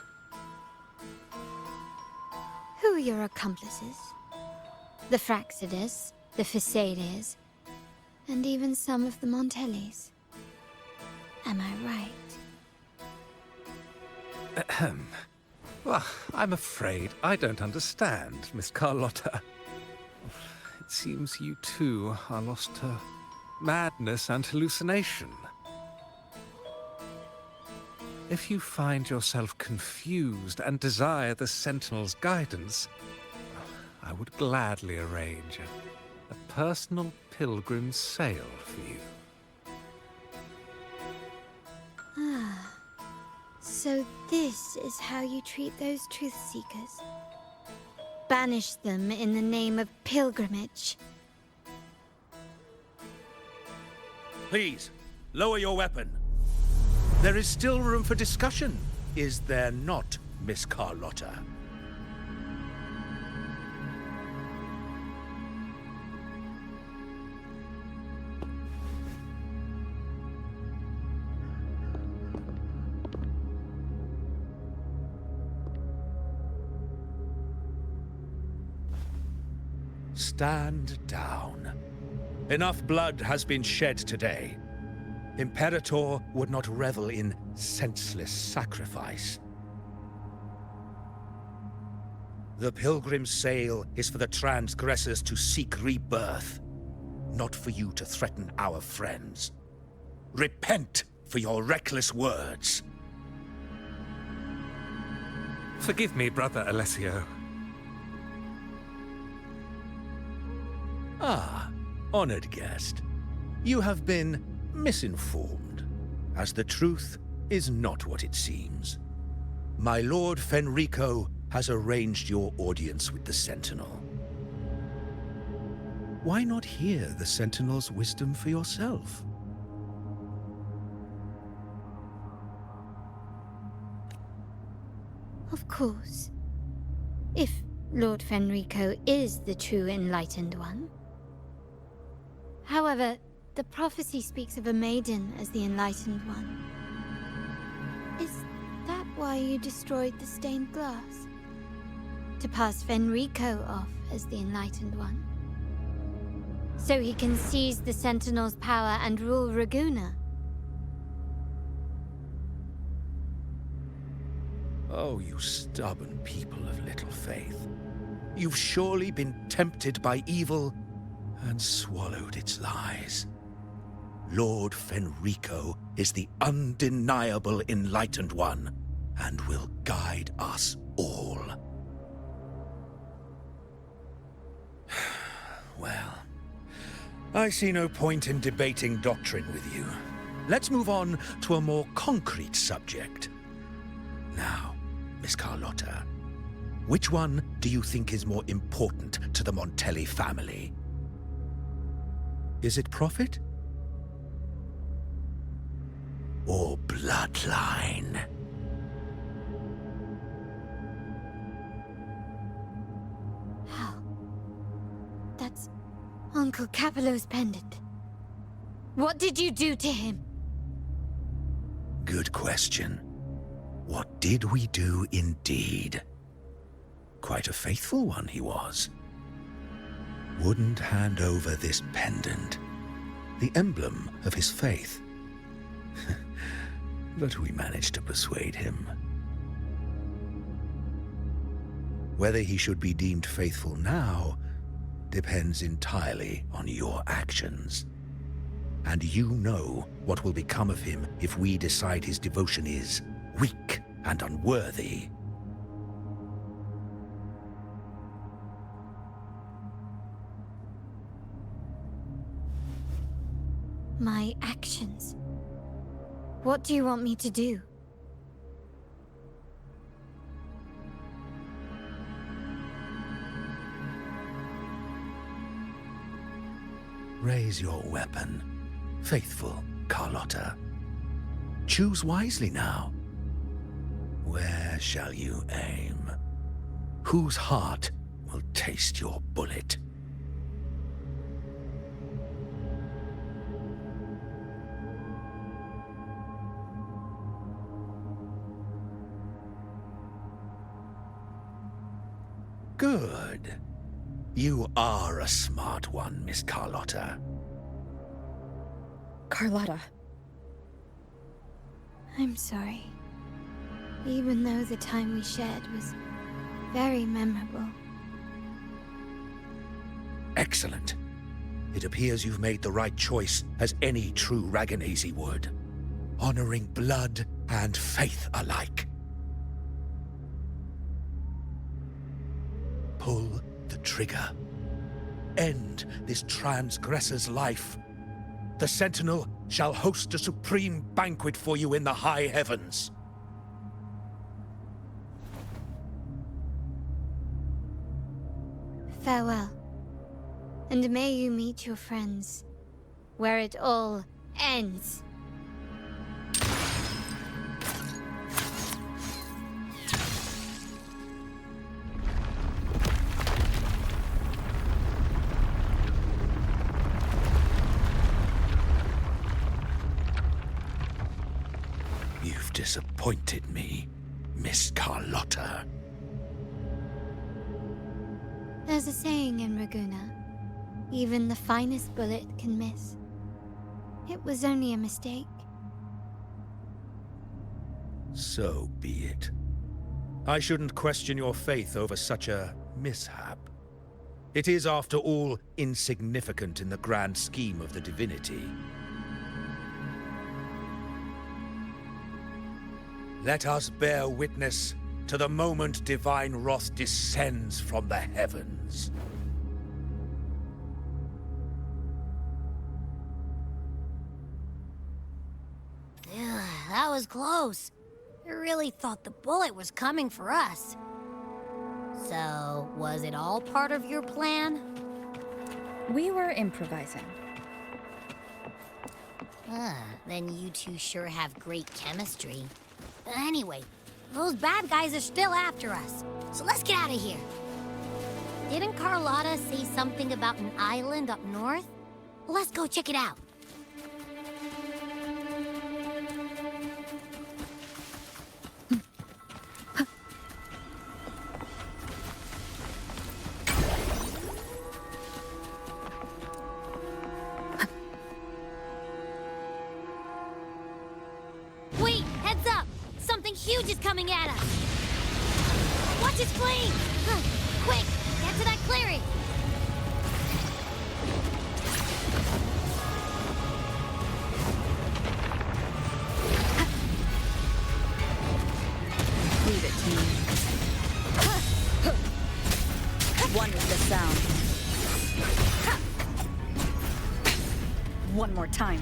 Who are your accomplices? The Fraxidus, the Facades, and even some of the Montellis. Am I right? Ahem. Well, I'm afraid I don't understand, Miss Carlotta. It seems you too are lost to madness and hallucination. If you find yourself confused and desire the Sentinel's guidance, I would gladly arrange a personal pilgrim sail for you. Ah, so this is how you treat those truth seekers. Banish them in the name of pilgrimage. Please, lower your weapon. There is still room for discussion, is there not, Miss Carlotta? Stand down. Enough blood has been shed today. Imperator would not revel in senseless sacrifice. The pilgrim's sail is for the transgressors to seek rebirth, not for you to threaten our friends. Repent for your reckless words. Forgive me, Brother Alessio. Ah, honored guest. You have been misinformed, as the truth is not what it seems. My Lord Fenrico has arranged your audience with the Sentinel. Why not hear the Sentinel's wisdom for yourself? Of course. If Lord Fenrico is the true Enlightened One. However, the prophecy speaks of a maiden as the Enlightened One. Is that why you destroyed the stained glass? To pass Fenrico off as the Enlightened One? So he can seize the Sentinel's power and rule Raguna? Oh, you stubborn people of little faith. You've surely been tempted by evil and swallowed its lies. Lord Fenrico is the undeniable Enlightened One, and will guide us all. Well, I see no point in debating doctrine with you. Let's move on to a more concrete subject. Now, Miss Carlotta, which one do you think is more important to the Montelli family? Is it profit? Or bloodline? How? That's Uncle Capello's pendant. What did you do to him? Good question. What did we do indeed? Quite a faithful one he was. Wouldn't hand over this pendant, the emblem of his faith. But we managed to persuade him. Whether he should be deemed faithful now depends entirely on your actions. And you know what will become of him if we decide his devotion is weak and unworthy. My actions? What do you want me to do? Raise your weapon, faithful Carlotta. Choose wisely now. Where shall you aim? Whose heart will taste your bullet? Good. You are a smart one, Miss Carlotta. Carlotta. I'm sorry. Even though the time we shared was very memorable. Excellent. It appears you've made the right choice, as any true Ragganese would. Honoring blood and faith alike. Pull the trigger. End this transgressor's life. The Sentinel shall host a supreme banquet for you in the high heavens. Farewell. And may you meet your friends, where it all ends. disappointed me, Miss Carlotta. There's a saying in Raguna, even the finest bullet can miss. It was only a mistake. So be it. I shouldn't question your faith over such a mishap. It is, after all, insignificant in the grand scheme of the divinity. Let us bear witness to the moment divine wrath descends from the heavens. That was close. I really thought the bullet was coming for us. So, was it all part of your plan? We were improvising. Then you two sure have great chemistry. But anyway, those bad guys are still after us. So let's get out of here. Didn't Carlotta say something about an island up north? Well, let's go check it out. Wait, heads up! Something huge is coming at us! Watch its flame! Quick, get to that clearing! Leave it to me. One with the sound. One more time.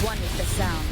One with the sound.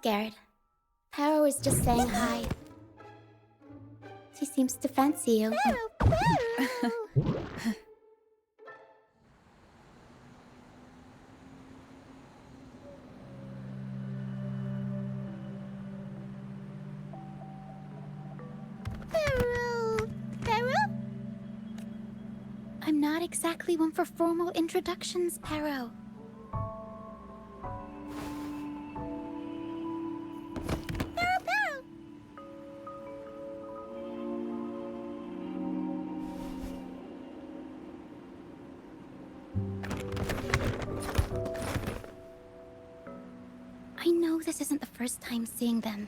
scared. Paro is just saying hi. She seems to fancy you. Paro? I'm not exactly one for formal introductions, Paro. I know this isn't the first time seeing them.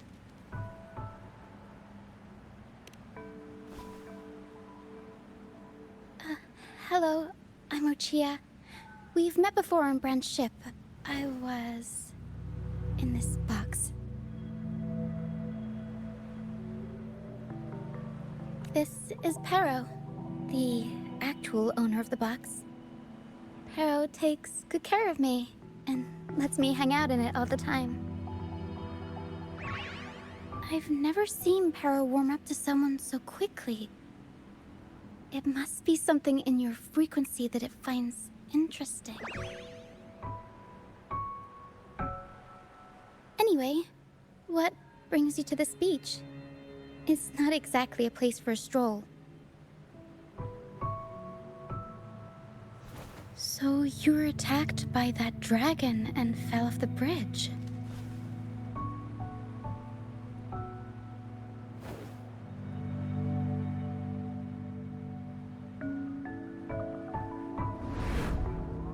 Hello, I'm Ochia. We've met before on Brand's ship. I was in this box. This is Paro, the actual owner of the box. Paro takes good care of me and lets me hang out in it all the time. I've never seen Paro warm up to someone so quickly. It must be something in your frequency that it finds interesting. Anyway, what brings you to this beach? It's not exactly a place for a stroll. So you were attacked by that dragon and fell off the bridge.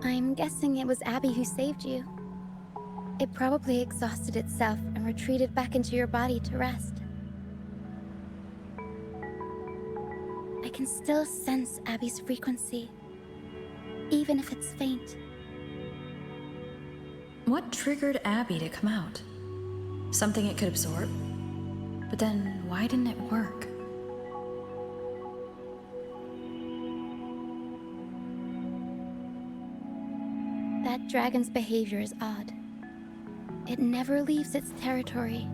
I'm guessing it was Abby who saved you. It probably exhausted itself and retreated back into your body to rest. I can still sense Abby's frequency, even if it's faint. What triggered Abby to come out? Something it could absorb? But then, why didn't it work? That dragon's behavior is odd. It never leaves its territory.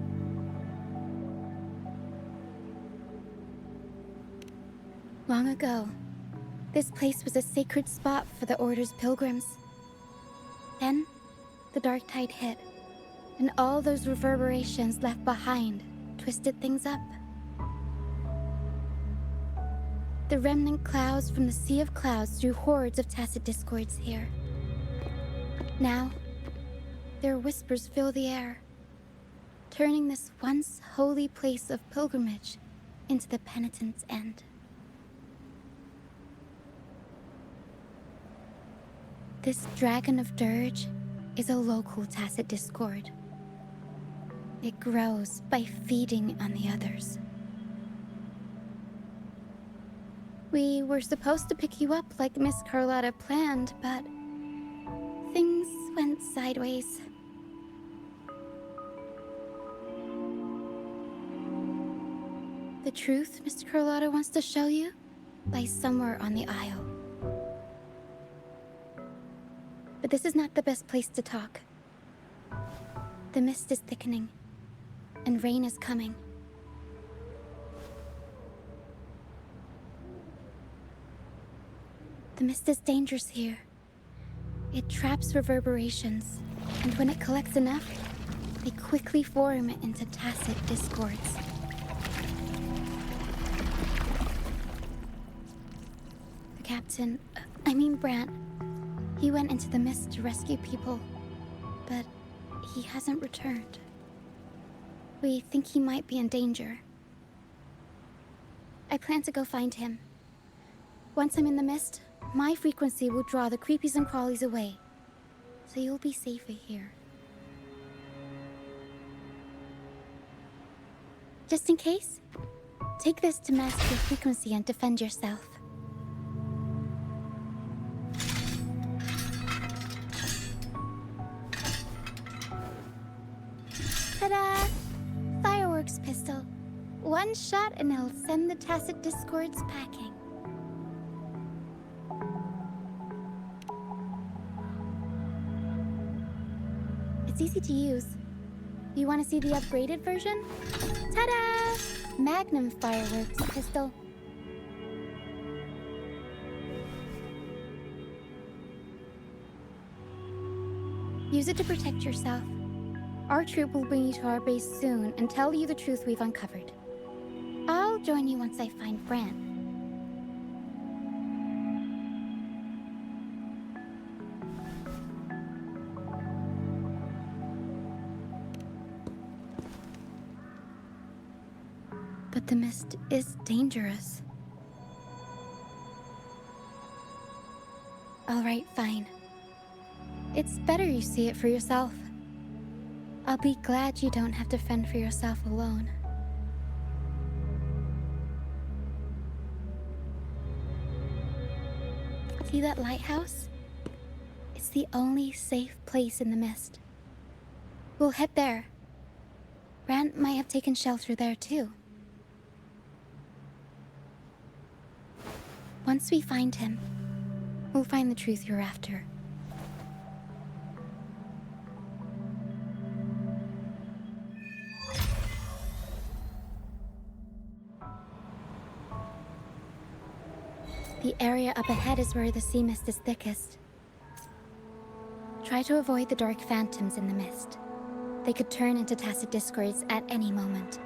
Long ago, this place was a sacred spot for the Order's pilgrims. Then, the dark tide hit, and all those reverberations left behind twisted things up. The remnant clouds from the Sea of Clouds drew hordes of tacit discords here. Now, their whispers fill the air, turning this once holy place of pilgrimage into the penitent's end. This Dragon of Dirge is a local tacit discord. It grows by feeding on the others. We were supposed to pick you up like Miss Carlotta planned, but things went sideways. The truth Mr. Carlotta wants to show you lies somewhere on the Isle. But this is not the best place to talk. The mist is thickening, and rain is coming. The mist is dangerous here. It traps reverberations, and when it collects enough, they quickly form into tacit discords. The captain, Brant, he went into the mist to rescue people, but he hasn't returned. We think he might be in danger. I plan to go find him. Once I'm in the mist, my frequency will draw the creepies and crawlies away, so you'll be safer here. Just in case, take this to mask your frequency and defend yourself. Ta-da! Fireworks pistol. One shot and it'll send the tacit discords packing. It's easy to use. You want to see the upgraded version? Ta-da! Magnum fireworks pistol. Use it to protect yourself. Our troop will bring you to our base soon and tell you the truth we've uncovered. I'll join you once I find Bran. But the mist is dangerous. All right, fine. It's better you see it for yourself. I'll be glad you don't have to fend for yourself alone. See that lighthouse? It's the only safe place in the mist. We'll head there. Bran might have taken shelter there too. Once we find him, we'll find the truth you're after. The area up ahead is where the sea mist is thickest. Try to avoid the dark phantoms in the mist. They could turn into tacit discords at any moment.